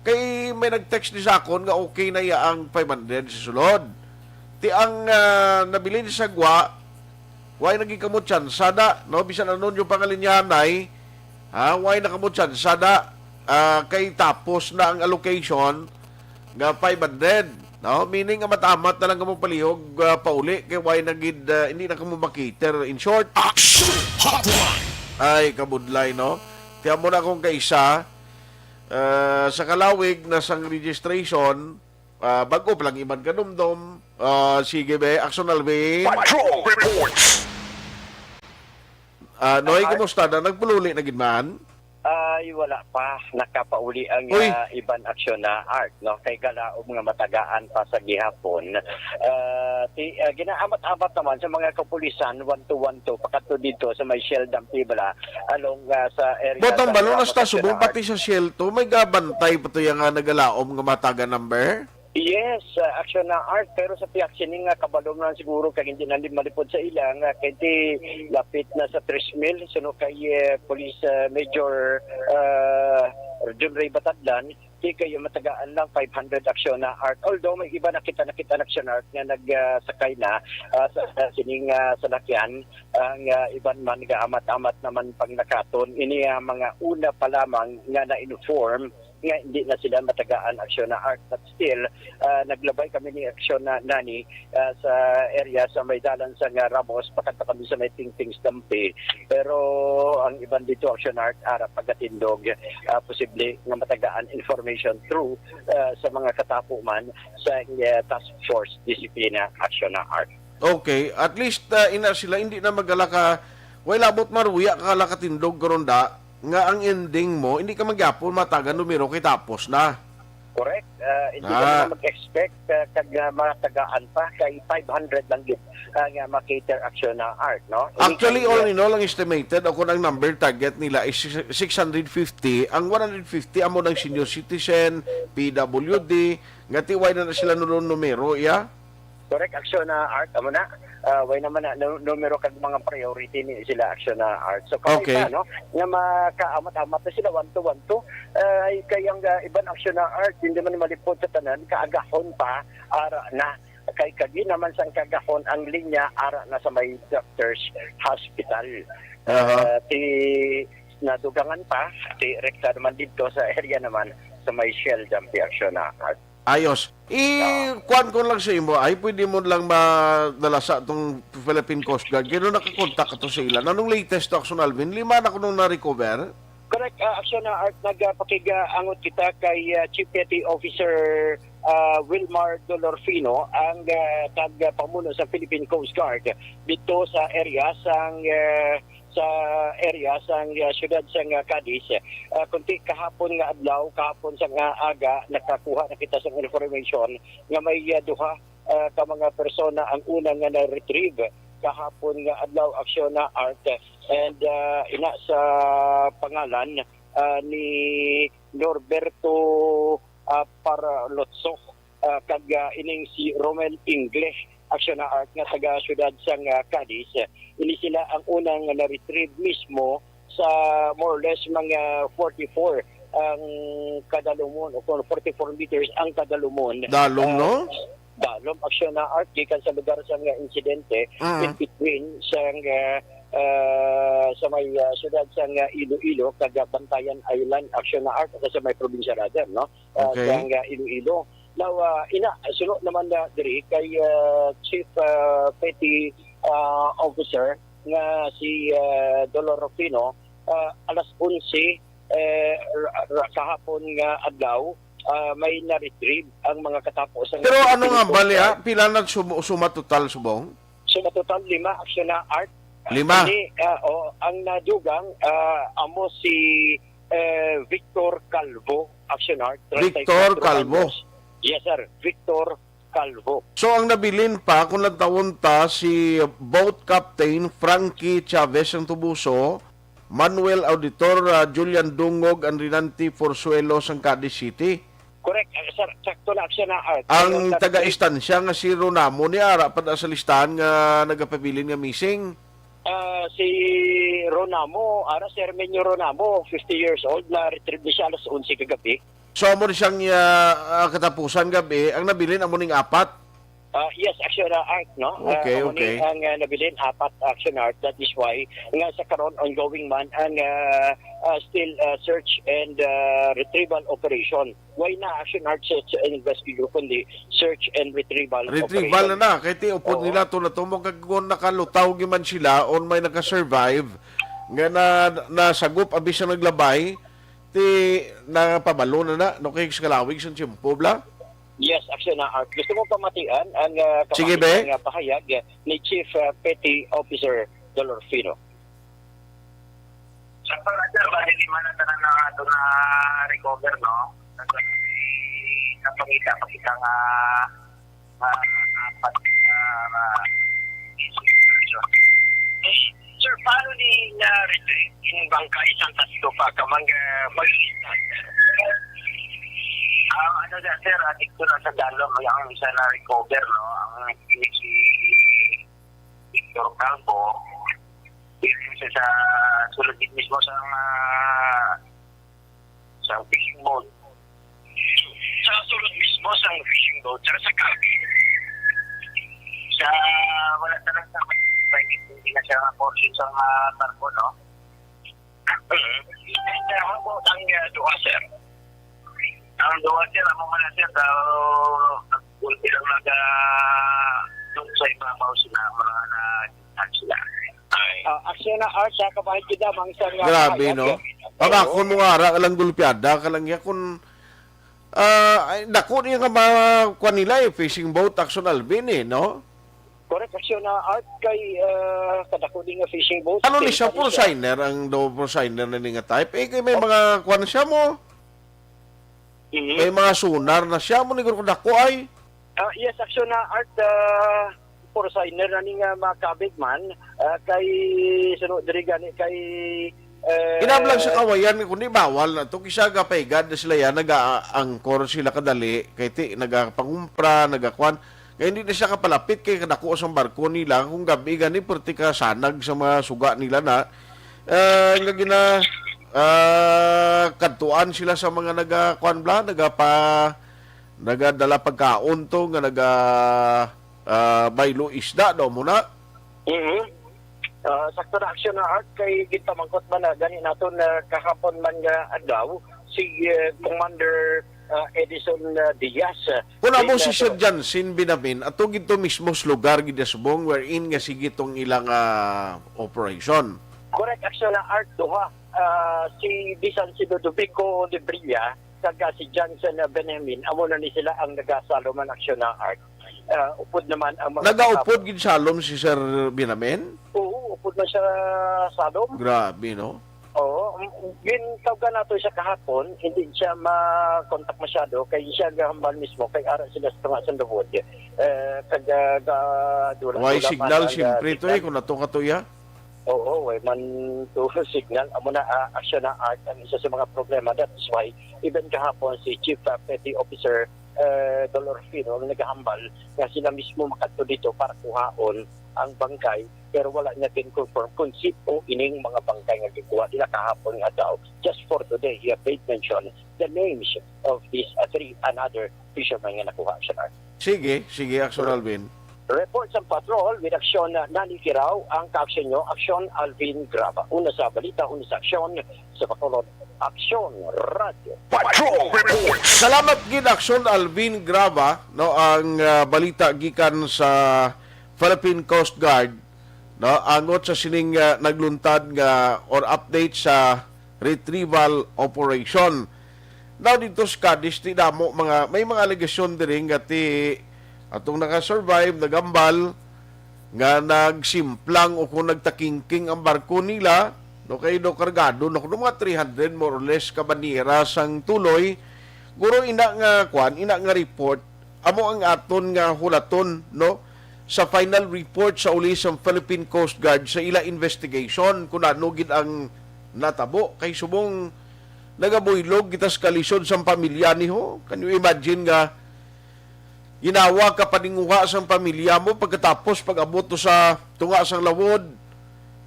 kay may nag-text ni sa akon nga okay na ang 500 sa sulod. Ti ang nabili ni sagwa, why naging kamot sada, no? Bisan anon yung pangalinyanay, why nakamot sada, kay tapos na ang allocation nga 500. No, meaning matamat na lang kamo palihog pauli kay why nagid hindi na kamo makiter. In short, Action Hotline. Ay kabudlay no. Tiyan mo na kung kaisa sa kalawig na sang registration bago pa lang iman kanumdom. Sige be, Action Alvin. Patrol reports. Noy, kumusta na? Nagpululi na gid man? Ay, wala pa. Nakapauli ang iban aksyon na art, no? Kay kalaom nga matagaan pa sa gihapon. Ginaamat-amat naman sa mga kapulisan, 1-2-1-2, pakato dito sa may Shell Dam Tibala, along sa area... Botong balon na subong pati sa Shell to, may gabantay pa to yung nagalaom nga mataga number? Yes, action na art, pero sa piyak sining nga kabalom na siguro kag hindi na malipod sa ilang kay lapit na sa 3 mil suno kay Police Major John Ray Batadlan di kayo matagaan lang 500 action na art, although may iba nakita na action art nga nagsakay na sa sining salakyan ang iban man gaamat-amat naman pang nakaton ini mga una pa lamang nga na-inform nga hindi na sila matagaan aksyon na art, but still naglabay kami ni aksyon na nani sa area sa may dalan sa Ramos pakata kami sa may Tingtings Dampi, pero ang iban dito aksyon art ara pagatindog posible nga matagaan information through sa mga katapo man sa task force disiplina aksyon na art. Okay, at least ina sila hindi na magalaka wala labot maruya kalakatindog karon da nga ang ending mo, hindi ka magyapon mataga numero kay tapos na. Correct. Hindi ka mag-expect kag matagaan pa kay 500 lang yun nga makater action na art, no? Actually, all in all, ang estimated, ako ng number target nila is 650. Ang 150 amo ng senior citizen, PWD, nga tiway na sila numero, Correct, action na art, amo na. Way naman na numero kag mga priority ni sila action na art. So kahit no nga makaamat-amat na sila 1-2-1-2 ay kayang iban action na art hindi man malipod sa tanan kaagahon pa ara na kay kagi naman sang kagahon ang linya ara na sa may doctors hospital. Ti nadugangan pa ti rekta naman dito sa area naman sa may Shell Dampi action na art. Ayos. Kuan ko lang sa imo, ay pwede mo lang madala sa itong Philippine Coast Guard. Gano'n nakakontak ka to sa ilan. Anong latest to, Action Alvin? 5 na ko nung na-recover? Correct, Action na art, nagpakigaangot kita kay Chief Petty Officer Wilmar Dolorfino, ang tag-pamuno sa Philippine Coast Guard dito sa area sang siyudad sa Cadiz. Kunti kahapon nga adlaw, kahapon sa aga, nakakuha na kita sa information nga may duha ka mga persona ang unang nga na-retrieve kahapon nga adlaw aksyon na art and ina sa pangalan ni Norberto Paralotso kag ining si Romel Ingle aksyon na art nga taga siyudad sa Cadiz. Ini sila ang unang na-retrieve mismo sa more or less mga 44 ang kadalumon o 44 meters ang kadalumon. Dalom, no? Dalom aksyon na art gikan sa lugar sa insidente in between sa may siyudad sa Iloilo kag Bantayan Island aksyon na art sa may probinsya rather, no? Sa Iloilo. Now, sunod naman na diri kay Chief Petty Officer nga si Dolor Rufino, alas 11 kahapon nga adlaw, may na-retrieve ang mga katapusan. Pero ano nga bali pila na suma total subong? Suma total 5 aksyon na art. 5. Ang nadugang amo si Victor Calvo, action art. Victor Calvo. Yes sir, Victor Calvo. So ang nabilin pa kung nagtawon ta si boat captain Frankie Chavez ang Tubuso, Manuel Auditor Julian Dungog ang Rinanti Forzuelo sang Cadiz City. Correct, sir. Sakto na aksyon na art. Ang taga-istansya nga si Ronamo ni ara pa sa listahan nga nagapabilin nga missing. Si Ronamo, ara si Hermenio Ronamo, 50 years old, na retrieve siya alas 11 kagabi. So amo ni siyang katapusan gabi, ang nabilin amo ning 4. Yes, action art, no? Okay. Ang nabilin 4 action art. That is why nga sa karon ongoing man ang still search and retrieval operation. Why na action art search and investigation kundi search and retrieval Retrieval operation. na kay ti upod nila to natumog kag nakalutaw giman sila on may naka-survive nga nasagop abi sa naglabay ti napabalo na no kay kalawig sa tiyempo bla. Yes, action na art. Gusto mo pamatian ang Sige, be. pahayag ni Chief Petty Officer Dolorfino. Sa pagkakita, bali lima na tanan na ito na recover, no? Napangita nga apat na sir, paano ni na-retrieve yung bangka isang tatlo pa kamang mag-istat? Ano na sir, adik ko na sa dalo, ang isa na recover, no? Ang kinig si Victor Calvo, isa sa sulod din mismo sa fishing boat. Sa sulod mismo sa fishing boat, sa kagi. Sa wala talaga hindi na siya portion sa barko, no? Kaya ako po ang duha, sir. Ang duha, sir, ang mga sir, nag-ulti lang sa ibabaw sila, mga na sila. Aksyon na art sa kapahit kita mang isang Grabe, no? Pangakon mo nga ara lang gulpiada ka lang ya kung dako niya nga makuha nila fishing boat action Alvin no? Correct, aksyon na art kay kadako din nga fishing boat. Ano ni siya pro-signer ang do pro-signer na ni nga type? Kay may mga kuan siya mo. May mga sonar na siya mo ni kung dako ay. Yes, aksyon na art for signer na ni nga makabig man kay sunod diri gani kay inablang sa kawayan kundi bawal na to kisa gapaygad na sila yan naga-angkor sila kadali kay ti nagapangumpra nagakuan kaya hindi na siya kapalapit kay kadako sa barko nila kung gabi gani perti ka sanag sa mga suga nila na nga gina kadtuan sila sa mga nagakuan bla nagadala pagkaon to nga baylo isda daw muna. Sakto na aksyon na art kay kita mangkot man na gani naton kahapon man nga adlaw si Commander Edison Diaz. Kung amo si Sir Jansin Binamin ato gito mismo lugar gidasbong wherein nga sige tong ilang operation. Correct, aksyon na art duha. Si Bisan si Ludovico de Brilla kag si Johnson Benemin amo na ni sila ang nagasalo man aksyon na art. Upod naman ang mga nagaupod gid salom si Sir Binamin? Oo, upod na siya salom. Grabe, no? Oo, gintawagan nato siya kahapon, hindi siya ma-contact masyado kay siya gahambal mismo kay ara sila sa mga sandawod. Why signal siyempre ito kung nato katuya? Oo, way man to signal. Amo na aksyon na art ang isa sa mga problema. That is why even kahapon si Chief Petty Officer Dolorfino naghahambal nga sila mismo makadto dito para kuhaon ang bangkay pero wala niya din confirm kung sino ining mga bangkay nga gikuha nila kahapon nga daw. Just for today, he have made mention the names of these three another fishermen nga nakuha siya. Sige, Aksyon Alvin. Report sa patrol with Aksyon nanikiraw ang kaaksyon nyo, Aksyon Alvin Graba. Una sa balita, una sa aksyon, sa Bacolod, Aksyon Radio. Patrol Report! Salamat gid Aksyon Alvin Graba, no, ang balita gikan sa Philippine Coast Guard, no, angot sa sining nagluntad nga or update sa retrieval operation. Now dito sa Cadiz, may mga alegasyon din nga atong nakasurvive, nagambal, nga nagsimplang o kung nagtakingking ang barko nila, no, kay do kargado, no, mga 300 more or less kabanira sang tuloy, guro ina nga report, amo ang aton nga hulaton, no, sa final report sa uli sa Philippine Coast Guard sa ila investigation, kung ano gid ang natabo, kay subong nagabuylog kita sa kalisod sa pamilya niho. Can you imagine nga ginawa ka paninguha sa pamilya mo pagkatapos pag-abot to sa tunga sang lawod,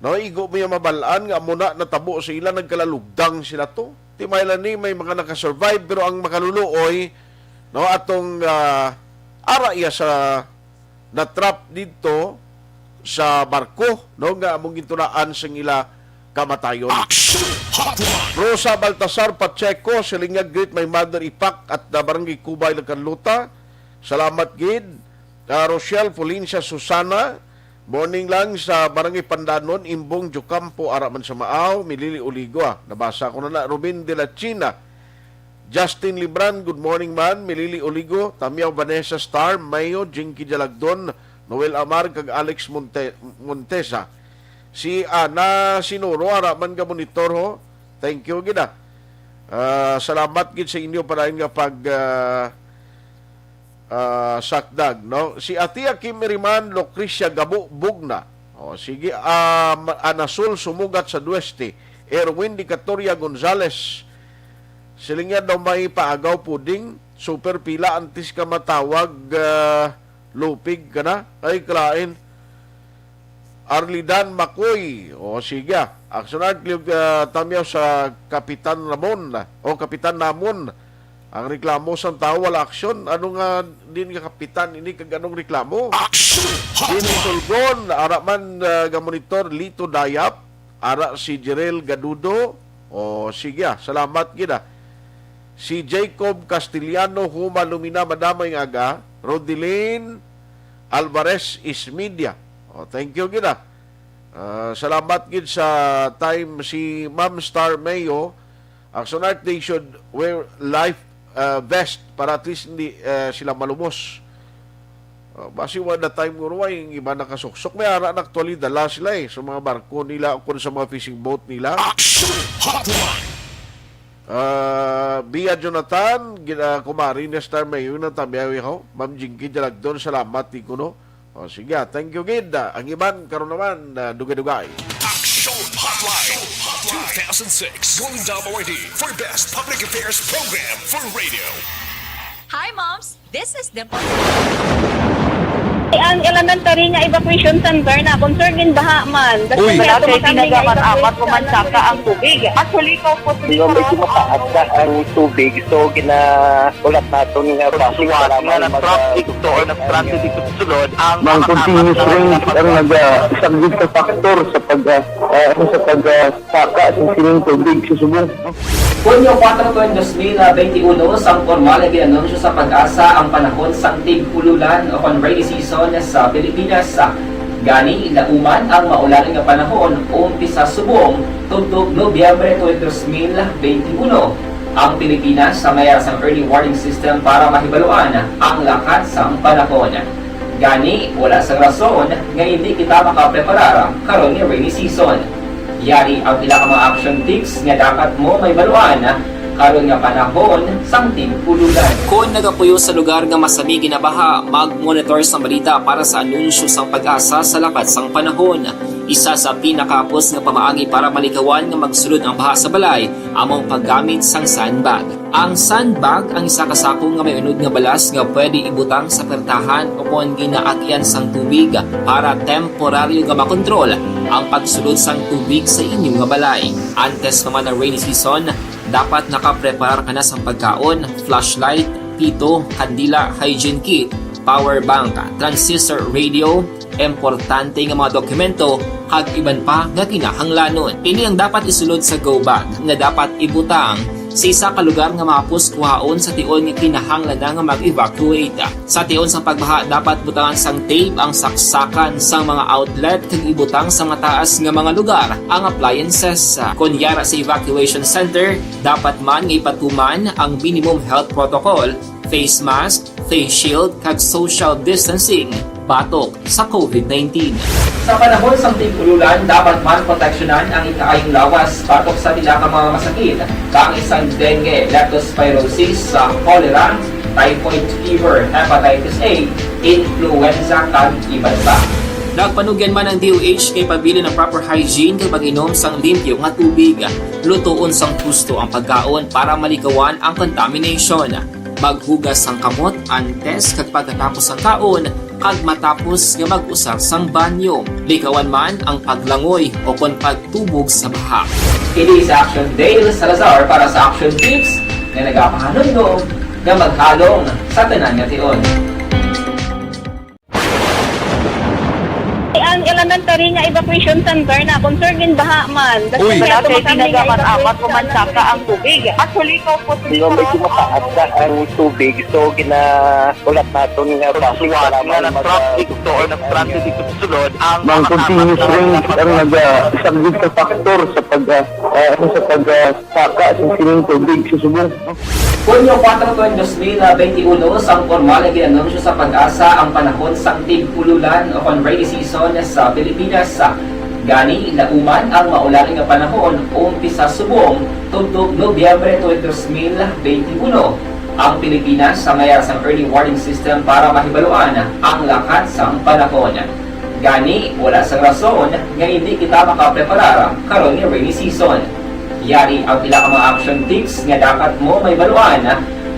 no, igo mo yung mabalaan nga muna natabo sa ila, nagkalalugdang sila to. Timaylan ni may mga nakasurvive pero ang makaluluoy, no, atong ara iya sa natrap dito sa barko, no, nga among gintunaan sang ila kamatayon. Rosa Baltasar Pacheco, Silingag Great My Mother Ipak at Barangay Kubay Lacanluta. Salamat gid. Rochelle Polincia Susana, morning lang sa Barangay Pandanon, Imbong Jocampo, Araman sa Maaw, Milili Uligo. Nabasa ko na. Ruben de la China, Justin Libran, good morning man, Milili Uligo, Tamiao Vanessa Star, Mayo, Jinky Jalagdon, Noel Amar, kag Alex Montesa. Si Ana Sinuro, Araman ka monitor ho. Thank you gid. Salamat gid sa inyo para nga pag sakdag, no? Si Atia Kim Riman Lucrecia Gabo Bugna. O sige, Anasul sumugat sa Dueste. Erwin Di Catoria Gonzales. Silinga daw may paagaw puding, super pila antis ka matawag, lupig ka na. Ay klain. Arlidan Makoy. O sige, aksyonan tamyaw sa Kapitan Ramon o Kapitan Namon. Ang reklamo sa tao, wala aksyon. Ano nga din ka kapitan, ini kag anong reklamo? Aksyon! Dini Sulgon, ara man monitor Lito Dayap, ara si Jerel Gadudo, o sige, salamat gina. Si Jacob Castellano, Huma Lumina, Madamay Aga, Rodilene Alvarez Ismedia. O, thank you gina. Salamat gid sa time si Ma'am Star Mayo. Aksyonan, they should wear life vest para at least hindi sila malumos. Basi one time guro yung iba nakasuksok. May ara na actually dala sila sa mga barko nila o sa mga fishing boat nila. Bia Jonathan, kumari na Star Mayo na tabiyawi ho. Ma'am Jinky Jalagdon, salamat ko no. O sige, thank you gid. Ang iban karon naman dugay-dugay. Aksyon Hotline 2006 going down already for Best Public Affairs Program for Radio. Hi, moms. This is Dimple. Ang elementary nga evacuation center na concern in baha man. Uy. Kaya pinagamat-amat kumansaka ang tubig. Actually, ko po Medyo mataas na ang tubig. So, ulat natin nga Suwat nga ng traffic to or nag-transit dito sulod ang Mang continuous rain ang nag-sagbit sa faktor sa pagsaka sa sining tubig sa subong. Hunyo 4, 2021, sang formal ay ginanunsyo sa pag-asa ang panahon sang tig-ululan o rainy season sa Pilipinas. Gani, ilauman ang maulan nga panahon umpisa subong tuntog Nobyembre 2021. Ang Pilipinas sa mayroon sang early warning system para mahibaluan ang lakat sang panahon. Gani, wala sang rason nga hindi kita makapreparar karon ni rainy season. Yari ang pila ka mga action tips nga dapat mo may baluan karon nga panahon sang tig-ululan. Kung nagapuyo sa lugar nga masami ginabaha, mag-monitor sa balita para sa anunsyo sang pag-asa sa lakat sang panahon. Isa sa pinakapos nga pamaagi para malikawan nga magsulod ang baha sa balay, among paggamit sang sandbag. Ang sandbag ang isa kasako nga may unod nga balas nga pwede ibutang sa pertahan o kung ginaagyan sang tubig para temporaryo nga makontrol ang pagsulod sang tubig sa inyong nga balay. Antes naman ang rainy season, dapat nakapreparar ka na sa pagkaon, flashlight, pito, kandila, hygiene kit, power bank, transistor radio, importante nga mga dokumento, kag iban pa nga kinahanglanon. Ini ang dapat isulod sa go bag nga dapat ibutang sa isa ka lugar nga mapus kuhaon sa tion nga kinahanglan nga mag-evacuate. Sa tion sa pagbaha dapat butangan sang tape ang saksakan sa mga outlet kag ibutang sa mataas nga mga lugar ang appliances. Kunyara sa evacuation center, dapat man nga ipatuman ang minimum health protocol, face mask, face shield kag social distancing batok sa COVID-19. Sa panahon sa tig-ululan, dapat man proteksyonan ang ikaayong lawas batok sa nila ka mga masakit, kang isang dengue, leptospirosis, cholera, typhoid fever, hepatitis A, influenza, kag iban pa. Nagpanugyan man ang DOH kay pabili ng proper hygiene kay pag-inom sang limpyo nga tubig, lutuon sang husto ang pagkaon para malikawan ang contamination. Maghugas sang kamot antes kag pagkatapos ang kaon, kag matapos nga mag-usar sang banyo. Likawan man ang paglangoy o kon pagtubog sa baha. Kini sa Aksyon Dale Salazar para sa Action Tips na nagapahanundong nga maghalong sa tanan nga tion. Ang elementary nga evacuation center na concern din baha man. Uy, dati tinagamat-amat kumansaka ang tubig. Actually, ko po Medyo mataas na ang tubig. So, ulat natin nga Pasuwat nga ng traffic to or ng traffic dito sa sulod ang Mang continuous rain ang nag-subject sa factor sa pagsaka sa sining tubig sa subong. Hunyo 4, 2021, sang formal na ginanunsyo sa pag-asa ang panahon sang tig-ululan o rainy season sa Pilipinas. Gani, lauman ang maulaling nga panahon umpisa subong tugtog Nobyembre 2021. Ang Pilipinas sa mayar sang early warning system para mahibaluan ang lakat sang panahon. Gani, wala sang rason nga hindi kita makapreparar karon nga rainy season. Yari ang pila ka mga action tips nga dapat mo may baluan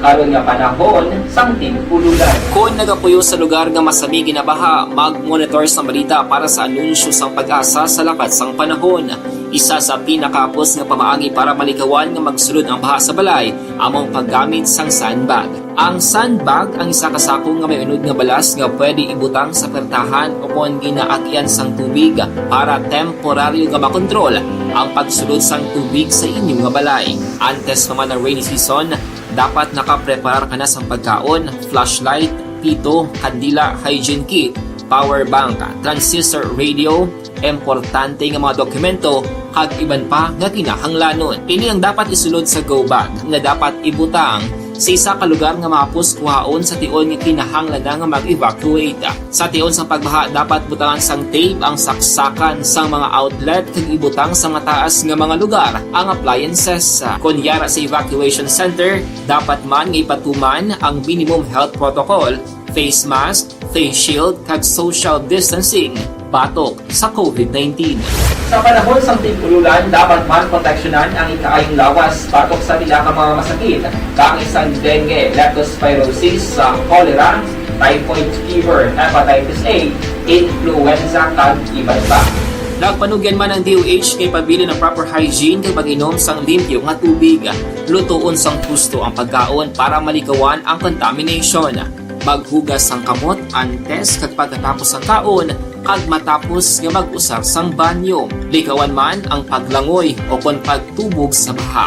karon nga panahon sang tig-ululan. Kung nagapuyo sa lugar nga masabi ginabaha, mag-monitor sa balita para sa anunsyo sang pag-asa sa lakat sang panahon. Isa sa pinakapos nga pamaagi para malikawan nga magsulod ang baha sa balay, among paggamit sang sandbag. Ang sandbag ang isa ka sako nga may unod nga balas nga pwede ibutang sa pertahan o kung ginaakyan sang tubig para temporaryo nga makontrol ang pagsulod sang tubig sa inyong nga balay. Antes naman ng rainy season, dapat nakapreparar ka na sa pagkaon, flashlight, pito, kandila, hygiene kit, power bank, transistor radio, importante nga mga dokumento, kag iban pa nga kinahanglanon. Ini ang dapat isulod sa go bag nga dapat ibutang sa isa ka lugar nga mapus kuhaon sa tion nga kinahanglan nga mag-evacuate. Sa tion sa pagbaha dapat butangan sang tape ang saksakan sa mga outlet kag ibutang sa mataas nga mga lugar ang appliances. Kunyara sa evacuation center, dapat man nga ipatuman ang minimum health protocol, face mask, face shield kag social distancing batok sa COVID-19. Sa panahon sa tig-ululan, dapat man proteksyonan ang ikaayong lawas batok sa nila ka mga masakit, kang isang dengue, leptospirosis, cholera, typhoid fever, hepatitis A, influenza, kag iban pa. Nagpanugyan man ang DOH kay pabili ng proper hygiene kay pag-inom sang limpyo nga tubig, lutuon sang husto ang pagkaon para malikawan ang contamination. Maghugas sang kamot antes kag pagkatapos ang kaon, kag matapos nga mag-usar sang banyo. Likawan man ang paglangoy o kon pagtubog sa baha.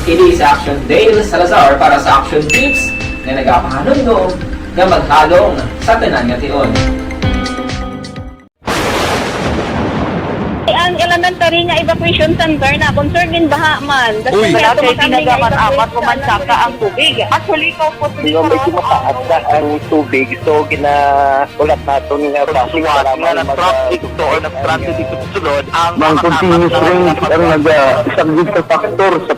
Kini sa Action Dale Salazar para sa Action Tips na nagapahanundong nga maghalong sa tanan nga tion. ang elementary nga evacuation center na concern din baha man. Uy, dati tinagamat-amat kumansaka ang tubig. Actually, ko po medyo mataas na ang tubig. So, ulat natin nga pasuwat nga ng traffic to or ng traffic dito sa sulod ang Mang continuous rain ang nag-subject sa factor sa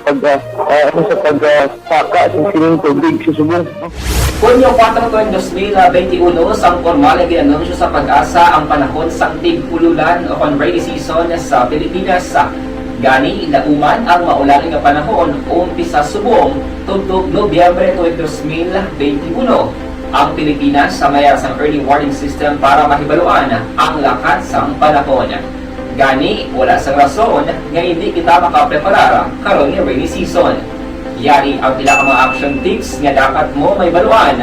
pagsaka sa sining tubig sa subong. Hunyo 4, 2021, sang formal na ginanunsyo sa pag-asa ang panahon sang tig-ululan o rainy season sa Pilipinas. Gani, lauman ang maulaling nga panahon umpisa subong tugtog Nobyembre 2021. Ang Pilipinas sa mayar sang early warning system para mahibaluan ang lakat sang panahon. Gani, wala sang rason nga hindi kita makapreparar karon nga rainy season. Yari ang pila ka mga action tips nga dapat mo may baluan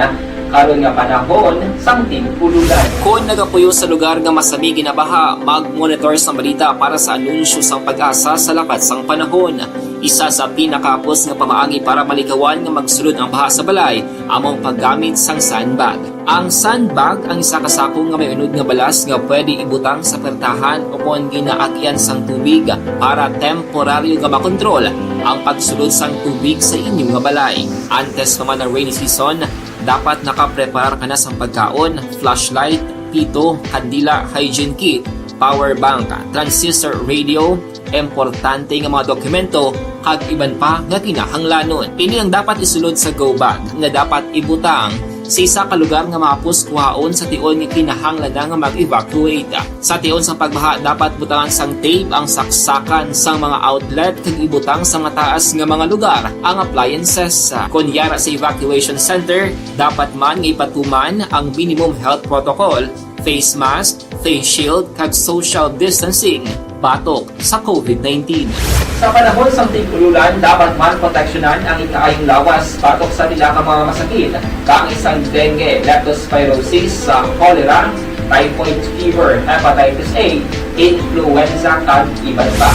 karon nga panahon sang tigpululan. Kung nagapuyo sa lugar nga masami ginabaha, mag-monitor sa balita para sa anunsyo sang pag-asa sa lakat sang panahon. Isa sa pinakapos nga pamaagi para malikawan nga magsulod ang baha sa balay, among paggamit sang sandbag. Ang sandbag ang isa kasako nga may unod nga balas nga pwede ibutang sa pertahan upon ginaagyan sang tubig para temporaryo nga makontrol ang pagsulod sang tubig sa inyong nga balay. Antes pa man ang rainy season, dapat nakapreparar ka na sa pagkaon, flashlight, pito, kandila, hygiene kit, power bank, transistor radio, importante nga mga dokumento, kag iban pa nga kinahanglanon. Pili ang dapat isulod sa go bag nga dapat ibutang sa isa ka lugar nga mapus kuhaon sa tion nga kinahanglan nga mag-evacuate. Sa tion sa pagbaha dapat butangan sang tape ang saksakan sang mga outlet kag ibutang sa mataas nga mga lugar ang appliances. Kunyara sa evacuation center, dapat man nga ipatuman ang minimum health protocol, face mask, face shield kag social distancing batok sa COVID-19. Sa panahon sa tigululan, dapat man proteksyonan ang ikaayong lawas batok sa nila ka mga masakit, kang isang dengue, leptospirosis, cholera, typhoid fever, hepatitis A, influenza, kag iban pa.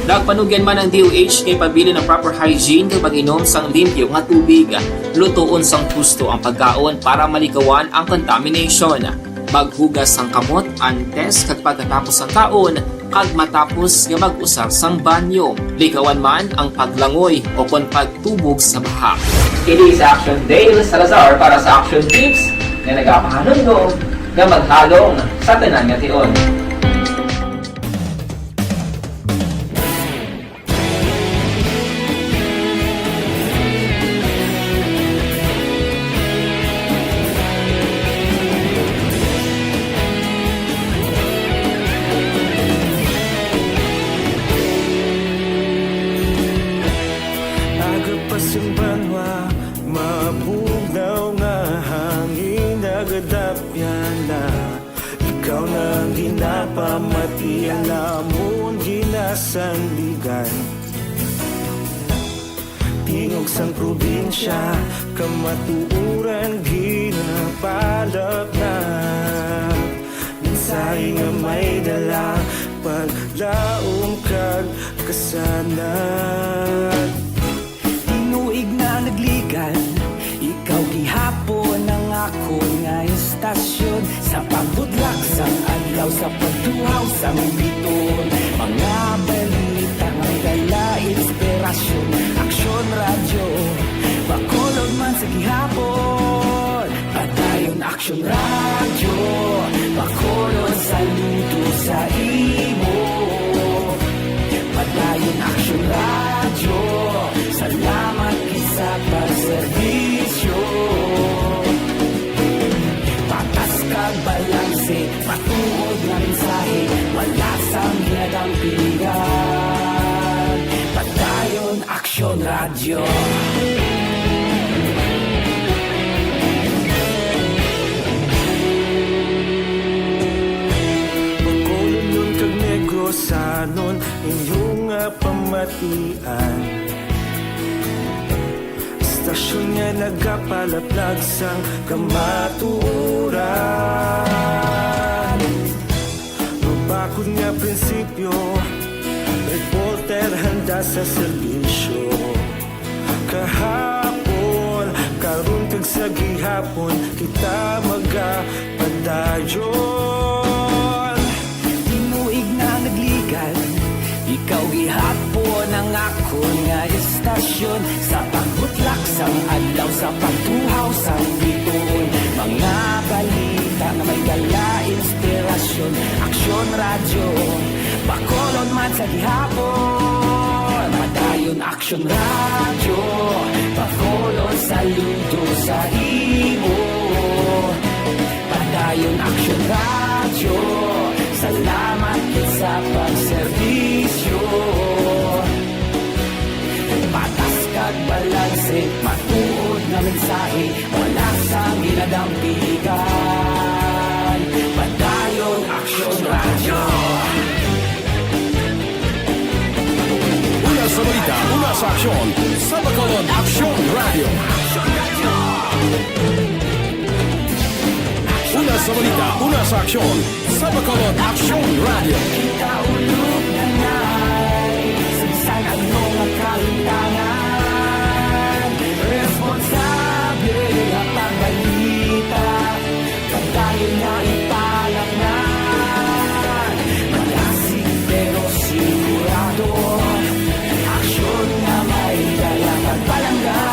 Nagpanugyan man ang DOH kay pabili ng proper hygiene kay pag-inom sang limpyo nga tubig. Lutuon sang husto ang pagkaon para malikawan ang contamination. Maghugas sang kamot antes kag pagkatapos ang kaon kag matapos nga mag-usar sang banyo. Likawan man ang paglangoy o kon pagtubog sa baha. Kini sa Aksyon Dale Salazar para sa Action Tips nga nagapahanundong nga maghalong sa tanan nga tion. Mabugaw nga hangin nagadapyan na ikaw nang ginapamati ang lamon ginasandigan. Tingog sang probinsya kamatuuran ginapalap na minsay nga may dala paglaom kag kasanan. Tinuig na nagligan, ikaw gihapon ang ako nga istasyon sa pagbudlak sang adlaw sa pagtuhaw sang biton. Mga balita nga dala inspirasyon, Aksyon radyo bakolod man sa gihapon. Padayon Aksyon radyo bakolod sa luto sa imo. Padayon Aksyon radyo, salamat sa pagserbisyo. Patas kag balanse, patuod na mensahe, wala sang ginadampigan. Padayon Aksyon radyo. Bakolod nun kag Negrosanon, inyong pamatian. Stasyon nga nagapalaplag sang kamaturan. Mabakod nga prinsipyo, reporter handa sa serbisyo. Kahapon, karon kag sa gihapon, kita magapadayon. Tinuig na nagligan, ikaw gihapon ang ako nga istasyon sa pagbutlak sang adlaw sa pagtuhaw sang biton. Mga balita na may dala inspirasyon, Aksyon radyo bakolod man sa gihapon. Padayon Aksyon radyo bakolod sa luto sa imo. Padayon Aksyon radyo, salamat sa pagserbisyo. Patas kag balanse, matuod na mensahe, wala sang ginadampigan. Padayon Aksyon radyo. Una sa balita, una sa aksyon, sa Bacolod Aksyon Radio. sa balita, una sa aksyon, sa Bacolod Aksyon Radio. Kaulog na na'y sagsang ang mga kalintangan. Responsable ang pagbalita, pagdayon na ipalaknan. Malasig pero sigurado, aksyon na may dalang pagpalanggan.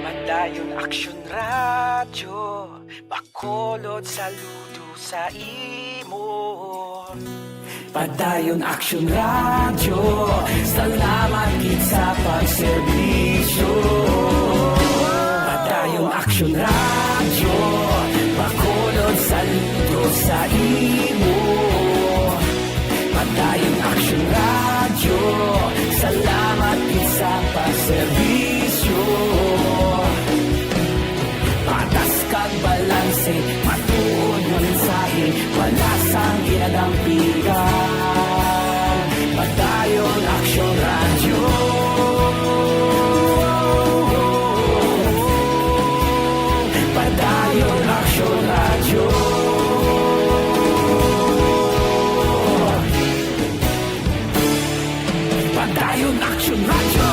Madayon Aksyon Radyo, Bacolod saludo sa imo. Padayon Aksyon Radyo, salamat gid sa pagserbisyo. Padayon Aksyon Radyo, Bacolod saludo sa imo. Padayon Aksyon Radyo, salamat gid sa pagserbisyo. Patas kag balanse, matuod ng mensahe, wala sang ginadampigan. Padayon Aksyon Radyo. Padayon Aksyon Radyo. Padayon Aksyon Radyo.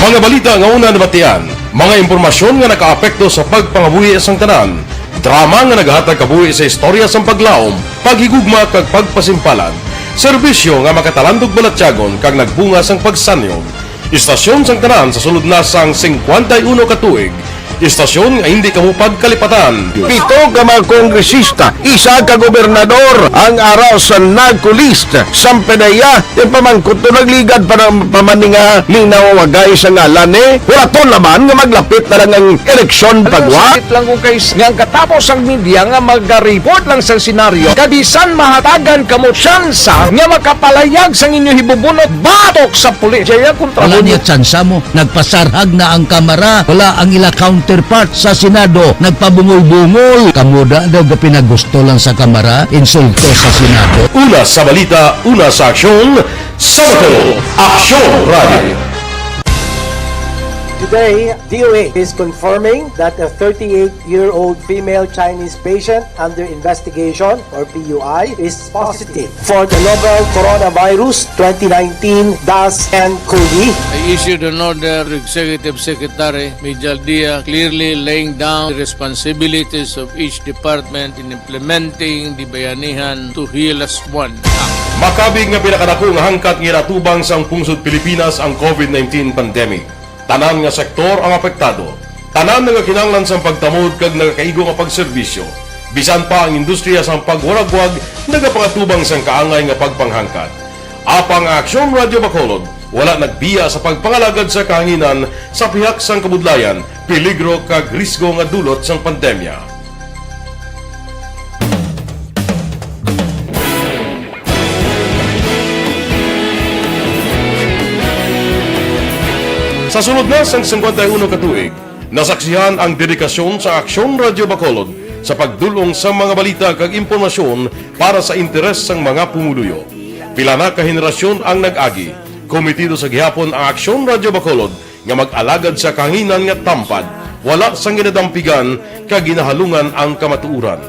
Mga balita nga una nabatian, mga impormasyon nga nakaapekto sa pagpangabuhi sang tanan, drama nga naghatag kabuhi sa istorya sang paglaom, paghigugma kag pagpasimpalan, serbisyo nga makatalandog balatyagon kag nagbunga sang pagsanyog, istasyon sang tanan sa sulod na sang 51 ka tuig, istasyon nga hindi kamupag kalipatan. 7 ka mga kongresista, 1 ka gobernador ang araw sa nagkulist sa pedaya yung pamangkot to nagligad para pamaninga linaw wagay sa ngalan wala to naman nga maglapit na lang ang eleksyon pagwa. Sakit lang kung guys nga katapos ang media nga mag-report lang sa senaryo kadisan mahatagan kamo tsansa nga makapalayag sang inyo hibubunot batok sa pulis. Jaya kontra Wala niya tsansa mo, nagpasarhag na ang kamera, wala ang ila counterpart sa Senado, nagpabungol-bungol. Kamuda daw ga pinagusto lang sa kamera, insulto sa Senado. Una sa balita, una sa aksyon, sa Bacolod Aksyon Radio. Today, DOA is confirming that a 38-year-old female Chinese patient under investigation, or PUI, is positive for the novel coronavirus 2019-nCoV. I issued an order to Executive Secretary Major Dia clearly laying down the responsibilities of each department in implementing the Bayanihan to Heal as One Act. Makabig nga pinakadako nga hangkat nga natubang sang pungsod Pilipinas ang COVID-19 pandemic. Tanan nga sektor ang apektado. Tanan nga kinahanglan sang pagtamod kag nagakaigo nga pagserbisyo. Bisan pa ang industriya sang pagwaragwag nagapangatubang sang kaangay nga pagpanghangkat. Apang Aksyon Radio Bacolod wala nagbiya sa pagpangalagad sa kahanginan sa pihak sang kabudlayan, peligro kag risgo nga dulot sang pandemya. Sa sunod na sang 51 ka tuig, nasaksihan ang dedikasyon sa Aksyon Radio Bacolod sa pagdulong sa mga balita kag impormasyon para sa interes sang mga pumuluyo. Pila na ka henerasyon ang nag-agi, komitido sa gihapon ang Aksyon Radio Bacolod nga mag-alagad sa kahanginan nga tampad, wala sang ginadampigan kag ginahalungan ang kamatuuran.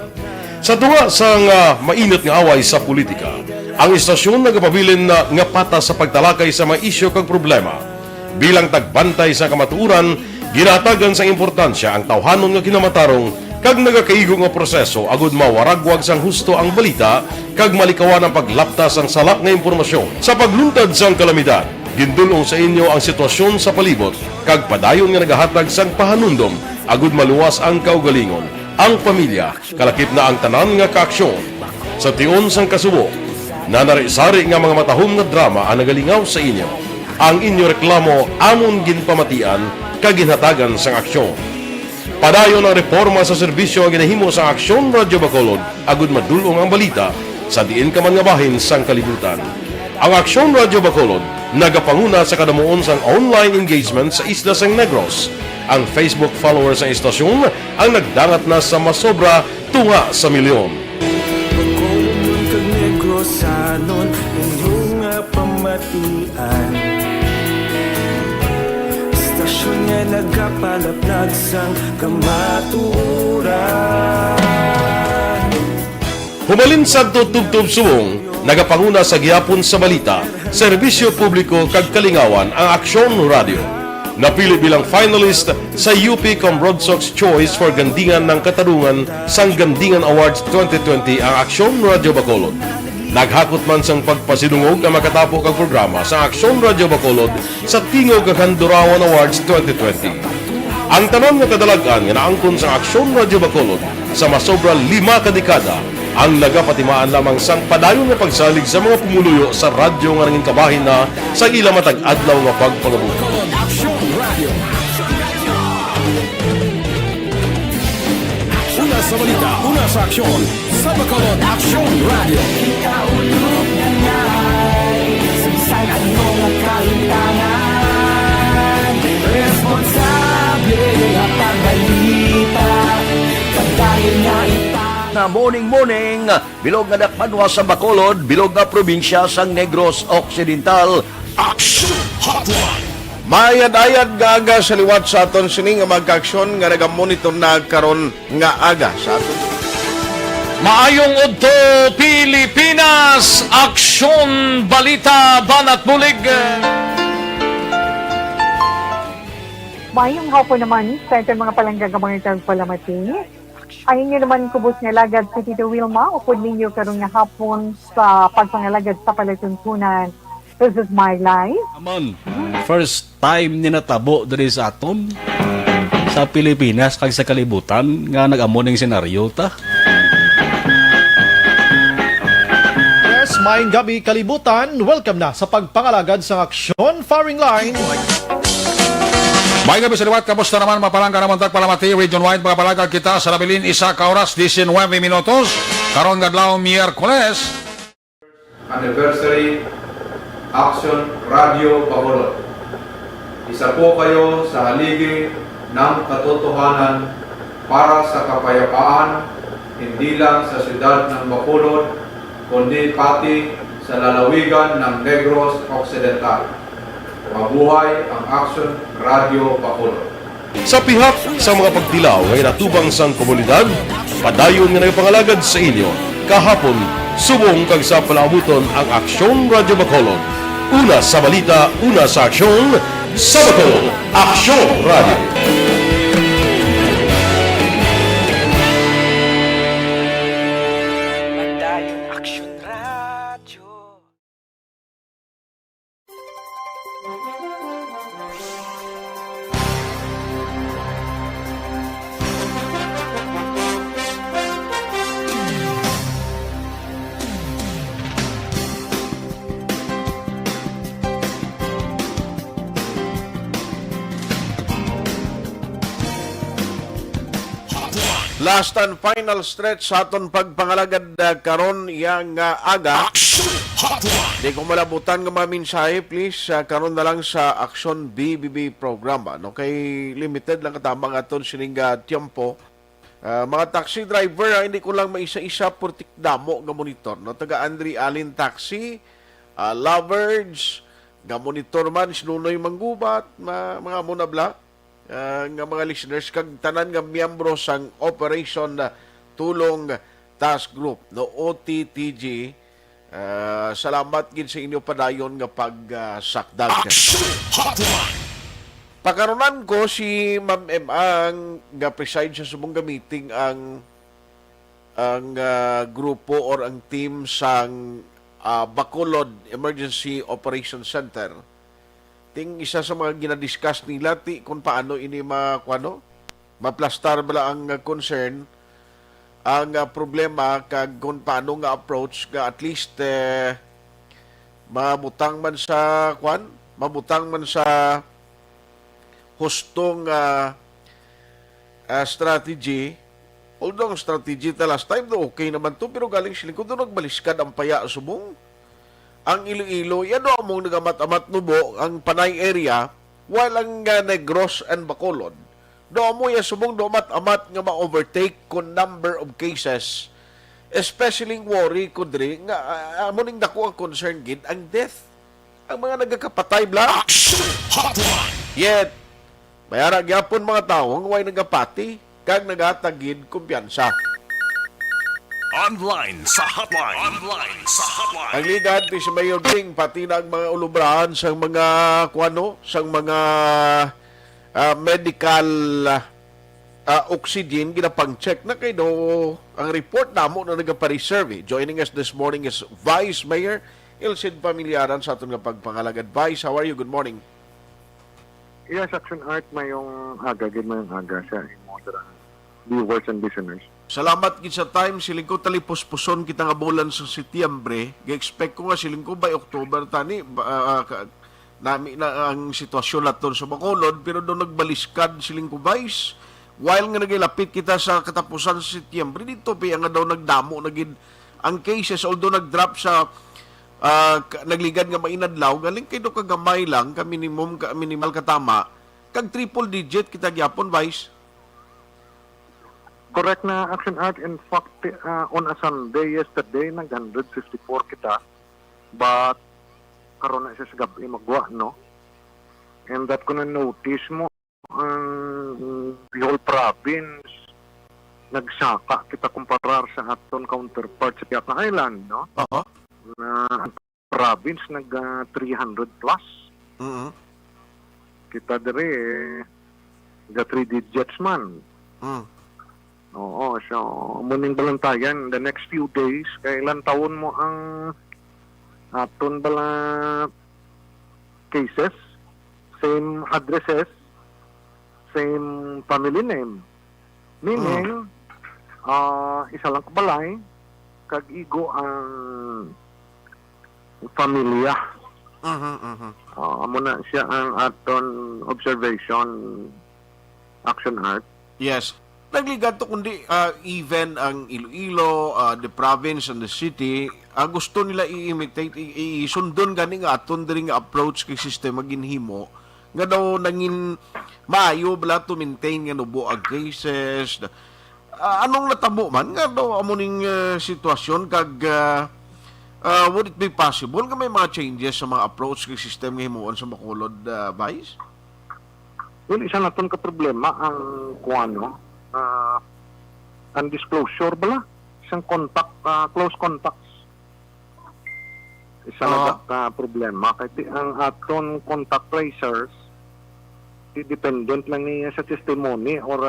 Sa tunga sang mainit nga away sa politika, ang istasyon nagapabilin na nga patas sa pagtalakay sa mga isyu kag problema. Bilang tagbantay sa kamatuuran, ginatagan sa importansya ang tawhanon nga kinamatarong kag nagakaigo nga proseso agud mawaragwag sang husto ang balita kag malikawan ang paglaptas ang salak nga impormasyon. Sa pagluntad sang kalamidad, gindulong sa inyo ang sitwasyon sa palibot kag padayon nga nagahatag sang pahanundom agud maluwas ang kaugalingon, ang pamilya, kalakip na ang tanan nga kaaksyon. Sa tion sang kasubo, nanari-sari nga mga matahom nga drama ang nagalingaw sa inyo. Ang inyo reklamo amon ginpamatian kag ginhatagan sang aksyon. Padayon ang reforma sa serbisyo ang ginahimo sa Aksyon Radyo Bacolod, agud madulong ang balita sa diin ka man nga bahin sang kalibutan. Ang Aksyon Radyo Bacolod nagapanguna sa kadamuon sang online engagement sa isla sang Negros. Ang Facebook followers sa istasyon ang nagdangat na sa masobra tunga sa milyon. Bacolod kag Negros sanon inyong pamatian. Istasyon nga nagapalaplag sang kamaturan. Humalin sa tutubtub subong, nagapanguna sa gihapon sa balita, serbisyo publiko kag kalingawan ang Aksyon Radio. Napili bilang finalist sa UP Broadsox Choice for Gandingan ng Katarungan sang Gandingan Awards 2020 ang Aksyon Radio Bacolod. Naghakot man sang pagpasidungog ang makatapo kang programa sa Aksyon Radio Bacolod sa Tingog kag Handurawan Awards 2020. Ang tanan nga kadalagan nga naangkon sa Aksyon Radio Bacolod sa masobra 5 kadekada ang nagapatimaan lamang sang padayon nga pagsalig sa mga pumuluyo sa radyo nga nangin kabahin na sa ila matag adlaw nga pagpangabuhi. Una sa balita, una sa aksyon, sa Bacolod Aksyon Radio. Ikaulog na ngay, sagsag ang mga kalintangan. Responsable ang pagbalita, pagdayon nga na morning, bilog nga dakpanwa sa Bacolod, bilog nga probinsya sang Negros Occidental. Aksyon Hotline. Mayad-ayad nga aga sa liwat sa aton sining nga magka-aksyon nga nagamonitor na karon nga aga sa aton. Maayong udto Pilipinas, Aksyon Balita Banat Bulig. Maayong hapon naman sa itong mga palanggagamang itang palamati. Ayun nyo naman kubos nga lagad si Tito Wilma, upod ninyo karong nga hapon sa pagpangalagad sa palatuntunan. This is my life. Amon, first time ni natabo diri sa aton sa Pilipinas kag sa kalibutan nga nag-amon ning senaryo ta. Yes, maayong gabi kalibutan. Welcome na sa pagpangalagad sa Aksyon Firing Line. May gabi sa liwat, kamusta naman mapalangga naman tagpalamati, region-wide mga palagag kita sa labilin isa ka oras, 19 minutos, karon gadlaw Miyerkules. Anniversary Aksyon Radio Bacolod. Isa po kayo sa haligi ng katotohanan para sa kapayapaan, hindi lang sa siyudad ng Bacolod, kundi pati sa lalawigan ng Negros Occidental. Mabuhay ang Aksyon Radio Bacolod. Sa pihak sa mga pagtilaw ay natubang sang komunidad, padayon nga nagpangalagad sa inyo. Kahapon, subong kag sa palaabuton ang Aksyon Radio Bacolod. Una sa balita, una sa aksyon, sa Bacolod, Aksyon Radio. Last and final stretch sa aton pagpangalagad karon yang aga. Di ko malabutan nga mga mensahe, please. Karon na lang sa Aksyon BBB program. No? Kay limited lang katamang aton sining tiempo. Mga taxi driver, hindi ko lang maisa-isa purtik damo nga monitor. No? Taga Andre Allen Taxi, Lovers, nga monitor man, sinunoy manggubat, mga munabla. Nga mga listeners kag tanan nga miyembro sang Operation Tulong Task Group no OTTG, salamat gid sa inyo padayon nga pagsakdag. Pakaronan ko si Ma'am M ang nga preside sa subong meeting ang grupo or ang team sang Bacolod Emergency Operations Center. Ting isa sa mga ginadiscuss nila kung paano ini maplastar bala ang concern, ang problema kag kung paano nga approach nga at least mabutang man sa hustong strategy. Although ang strategy ta last time do okay naman to, pero galing sila kung doon nagbaliskad ang paya subong. Ang Iloilo, yan do among nagamat-amat nubo ang Panay area, while ang Negros and Bacolod, do mo ya subong do amat-amat nga ma-overtake kun number of cases. Especially worry ko diri nga amo ning dako ang concern gid ang death. Ang mga nagakapatay bla. Hotline. Yet mayara gyapon mga tawo nga way nagapati kag nagatagid kumpiyansa. Online sa hotline. Online sa hotline. Ang ligad ni si Mayor Ding pati na ang mga ulubrahan sang mga kuano, sang mga medical oxygen ginapang-check na kay do ang report namo na nagapa-reserve. Joining us this morning is Vice Mayor Ilsid Pamilyaran sa aton nga pagpangalagad. Vice, how are you? Good morning. Yes, Aksyon Art, mayong aga, mayong aga sa viewers and listeners. Salamat gid sa time siling ko talipos-puson kita nga bulan sa Setyembre. Gi-expect ko nga siling ko by October tani nami na ang sitwasyon naton sa Bacolod, pero do nagbaliskad siling ko Vice. While nga nagilapit kita sa katapusan sa Setyembre, dito pa nga daw nagdamo na gid ang cases, although nag-drop sa nagligad nga mainadlaw, galing kay do kagamay lang ka minimum ka minimal katama kag triple digit kita gyapon Vice. Correct na, Action Art. In fact, on a Sunday yesterday, nag-154 kita. But, karon na siya sa gabi magwa, no? And that ko na-notice mo, the whole province, nagsaka kita kumparar sa aton counterpart sa Piatna Island, no? Na province nag-300 plus. Kita dere, the 3 digits man. Oo, so muning balantayan the next few days, kailan taon mo ang aton bala cases, same addresses, same family name. Meaning, isa lang kabalay, kag igo ang pamilya. Muna siya ang aton observation, Action Art. Yes. Nagligat to kundi even ang Iloilo, the province and the city, gusto nila i-imitate, isundon gani nga aton diri nga approach kay sistema ginhimo nga daw nangin maayo bala to maintain nga nubo ang cases. Anong natabo man nga daw amo ning sitwasyon kag would it be possible nga may mga changes sa mga approach kay system nga himuon sa Bacolod, Vice? Well, isa naton ka problema ang kuano, undisclosure bala, isang contact, close contacts. Isa na problema kaya ang aton contact tracers dependent lang niya sa testimony or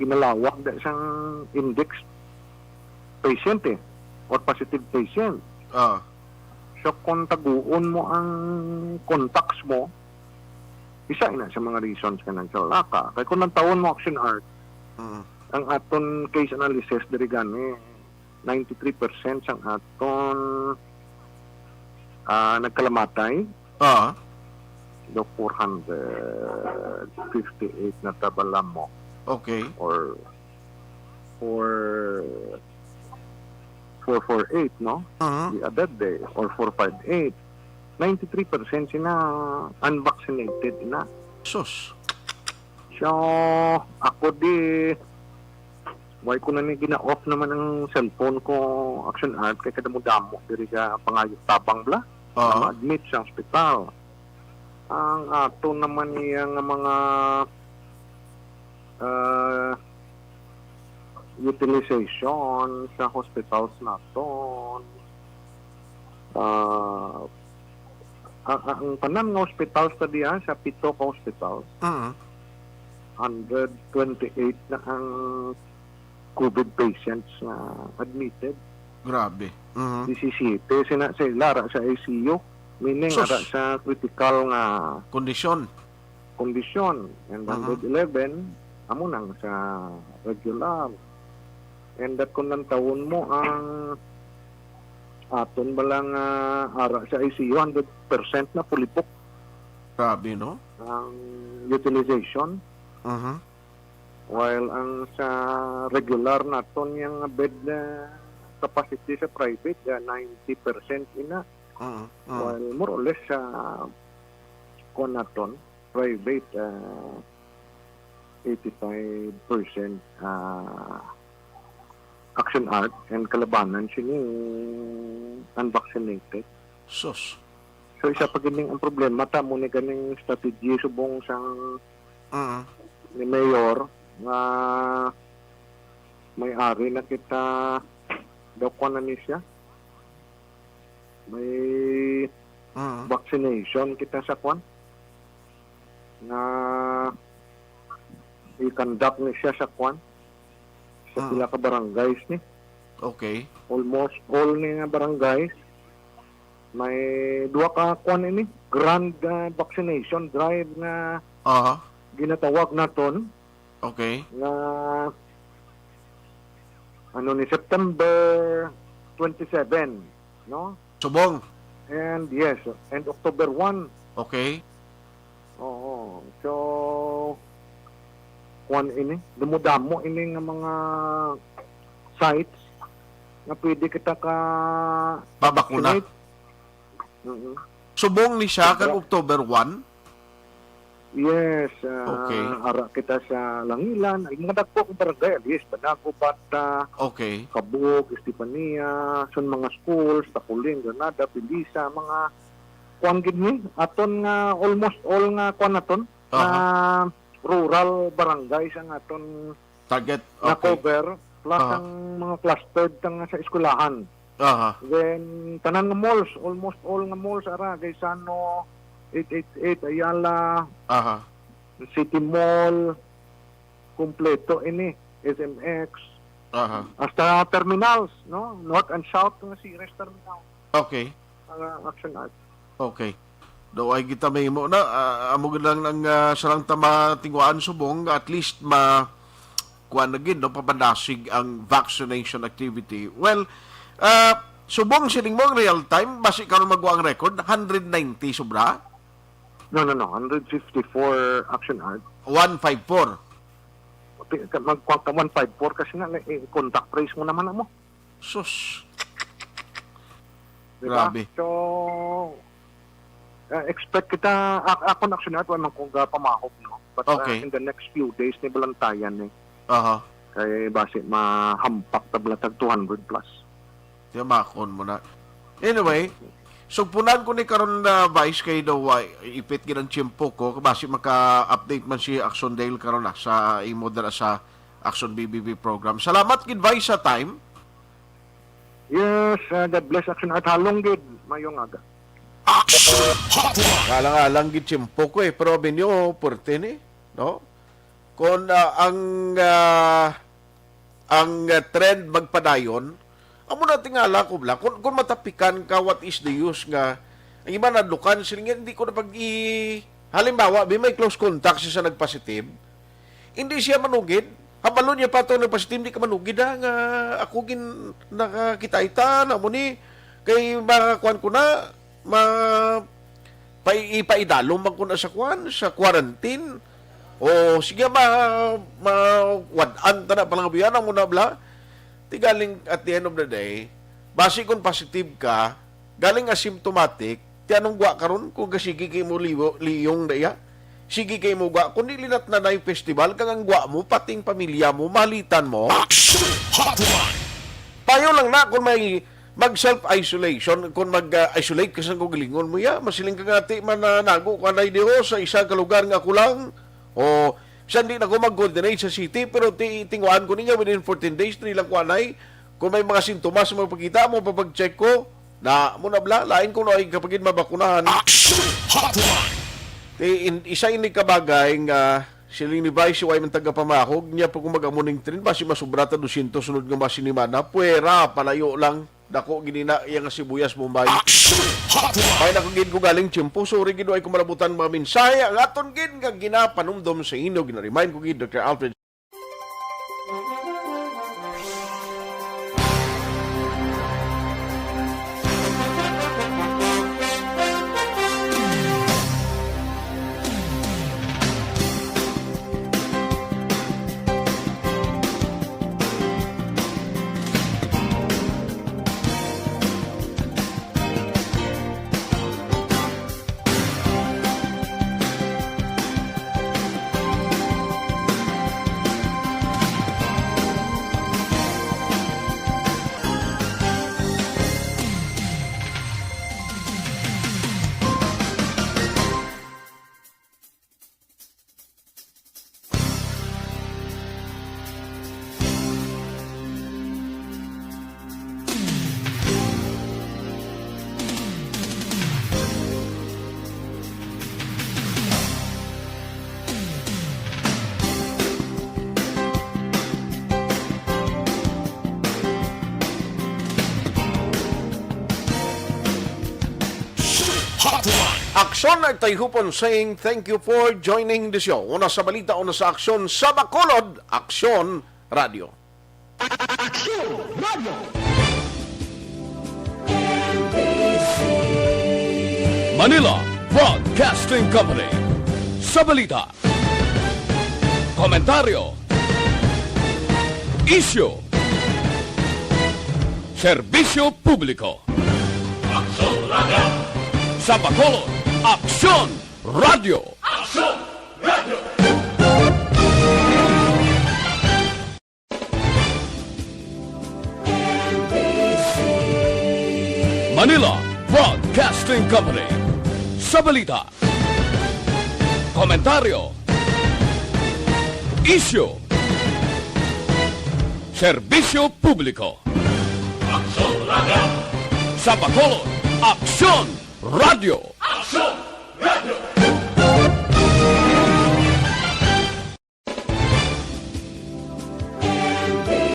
ginalawak da isang index patient or positive patient. So kung taguon mo ang contacts mo, isa ina sa mga reasons ka ng salaka. Kaya kung nang taon mo Action Art, ang aton case analysis diri gani 93% sang aton nagkalamatay. Do 458 na tabala mo. Okay. Or 448, no? The other day. Or 458. 93% sina unvaccinated na. Sus. So, ako why ko na gina-off naman ang cellphone ko, Action Art, kaya kada mo damo, diri ka pangayot tabang bla, na ma-admit sa hospital. Ang ato naman niyang mga utilization sa hospitals naton, ang tanan ng hospitals ta diya sa pito ka hospitals, 128 na ang COVID patients na admitted. Grabe. 17 sila sa ICU, meaning ara sa critical nga kondisyon. And 111 amo nang sa regular. And that kung nang taon mo ang aton balang ara sa ICU 100% na fully booked. Grabe, no? Ang utilization. While ang sa regular naton yung bed na capacity sa private 90% ina. While more or less sa naton private 85% action art and kalabanan sini unvaccinated. Sus. So isa pa gining ang problema ta mo ni ganing strategy subong sang ni mayor nga may-ari na kita daw ko na ni siya. May vaccination kita sa kwan na i-conduct ni siya sa kwan sa pila ka barangays ni. Okay. Almost all ni nga barangays may duwa ka kwan ini grand vaccination drive na ginatawag naton. Okay. Na ano ni September 27, no? Subong. And yes, and October 1. Okay. Oo. So kwan ini, dumudamo ini nga mga sites na pwede kita ka babakuna. Subong ni siya kan October 1. Yes, okay. Ara kita sa Langilan, ay mga dagko kong barangay, yes, Banaco, Bata, okay. Kabug, Estepania, sun mga schools, Takuling, Granada, Pilisa, mga kuan gid ni, aton nga almost all nga kuan aton, rural barangay sa aton target, na cover, plus ang mga clustered nga sa eskwelahan. Then, tanan nga malls, almost all nga malls, ara, Gaisano, 888, Ayala, City Mall, kompleto ini, SMX, hasta terminals, no? North and South nga series terminal. Okay. Action art. Okay. Daw ay kita may mo na, amo lang ng sarang tama tingwaan subong, at least kuan na gid, no, papadasig ang vaccination activity. Well, subong siling mo real time, basi karon magwa ang record, 190 sobra? No. 154 action art. 154. Magkuha ka 154 kasi nga contact trace mo naman mo. Sus. Diba? Grabe. So, expect kita, ako na action art, walang kong pamahog, no? But in the next few days, ni balantayan eh. Kaya basi mahampak tablatag 200 plus. Tiyamakon mo na. Anyway, so punan ko ni karon na Vice kay daw ipit ginang tiyempo ko basi maka-update man si Aksyon Dale karon sa imo dara sa Aksyon BBB program. Salamat gid Vice sa time. Yes, God bless Action Art halong gid mayong aga. Alang-alang gid tiyempo ko pero binyo porte ni, no? Kung ang trend magpadayon amo na tingala ko bla kung matapikan ka what is the use nga ang iba nadlukan sila nga hindi ko na halimbawa may close contact siya sa nagpositive hindi siya manugid habalo niya pa ito nagpositive hindi ka manugid nga ako gin nakakita na mo ni kay makakuan ko na ipaidalong man ko na sa quarantine o sige wadaan ta na palang biyan mo na bla galing at the end of the day, basi kung positive ka, galing asymptomatic, tiyanong gwa karon kung sige kay mo liyong daya, sige kay mo gwa, kung nilinat na na yung festival, kang gwa mo, pating pamilya mo, malitan mo, payo lang na kung may mag-self-isolation, kung mag-isolate ka sa gugilingon mo ya, masiling ka ngati mananago ka na ideho sa isang kalugar nga kulang, o siya hindi na ko mag-coordinate sa city pero tingwaan ko niya within 14 days nilang kuanay kung may mga sintomas mo pagkita mo papag-check ko na muna bla lain ko na ay kapag mabakunahan isa ini kabagay nga siling ni Vice way man taga-pamahog niya pag mag-amuning train basi masubrata 200 sunod nga masinimana puwera palayo lang dako ginina iya nga sibuyas Bombay ay nakagid ko galing tiyempo sorry gid ay kumalabutan mga mensahe ang aton gid nga ginapanumdom sa inyo gina-remind ko gid Dr. Alfred Hotline. Aksyon at Tayhopon saying thank you for joining the show. Una sa balita, una sa aksyon sa Bacolod, Aksyon Radio. Aksyon Radio. Manila Broadcasting Company. Sa balita, komentaryo, isyu, serbisyo publiko. Aksyon Radio. Sa Bacolod, Aksyon Radio. Aksyon Radio. Manila Broadcasting Company. Sa balita, komentaryo, isyu, serbisyo publiko. Aksyon Radio. Sa Bacolod, Aksyon Radio. Aksyon Radio.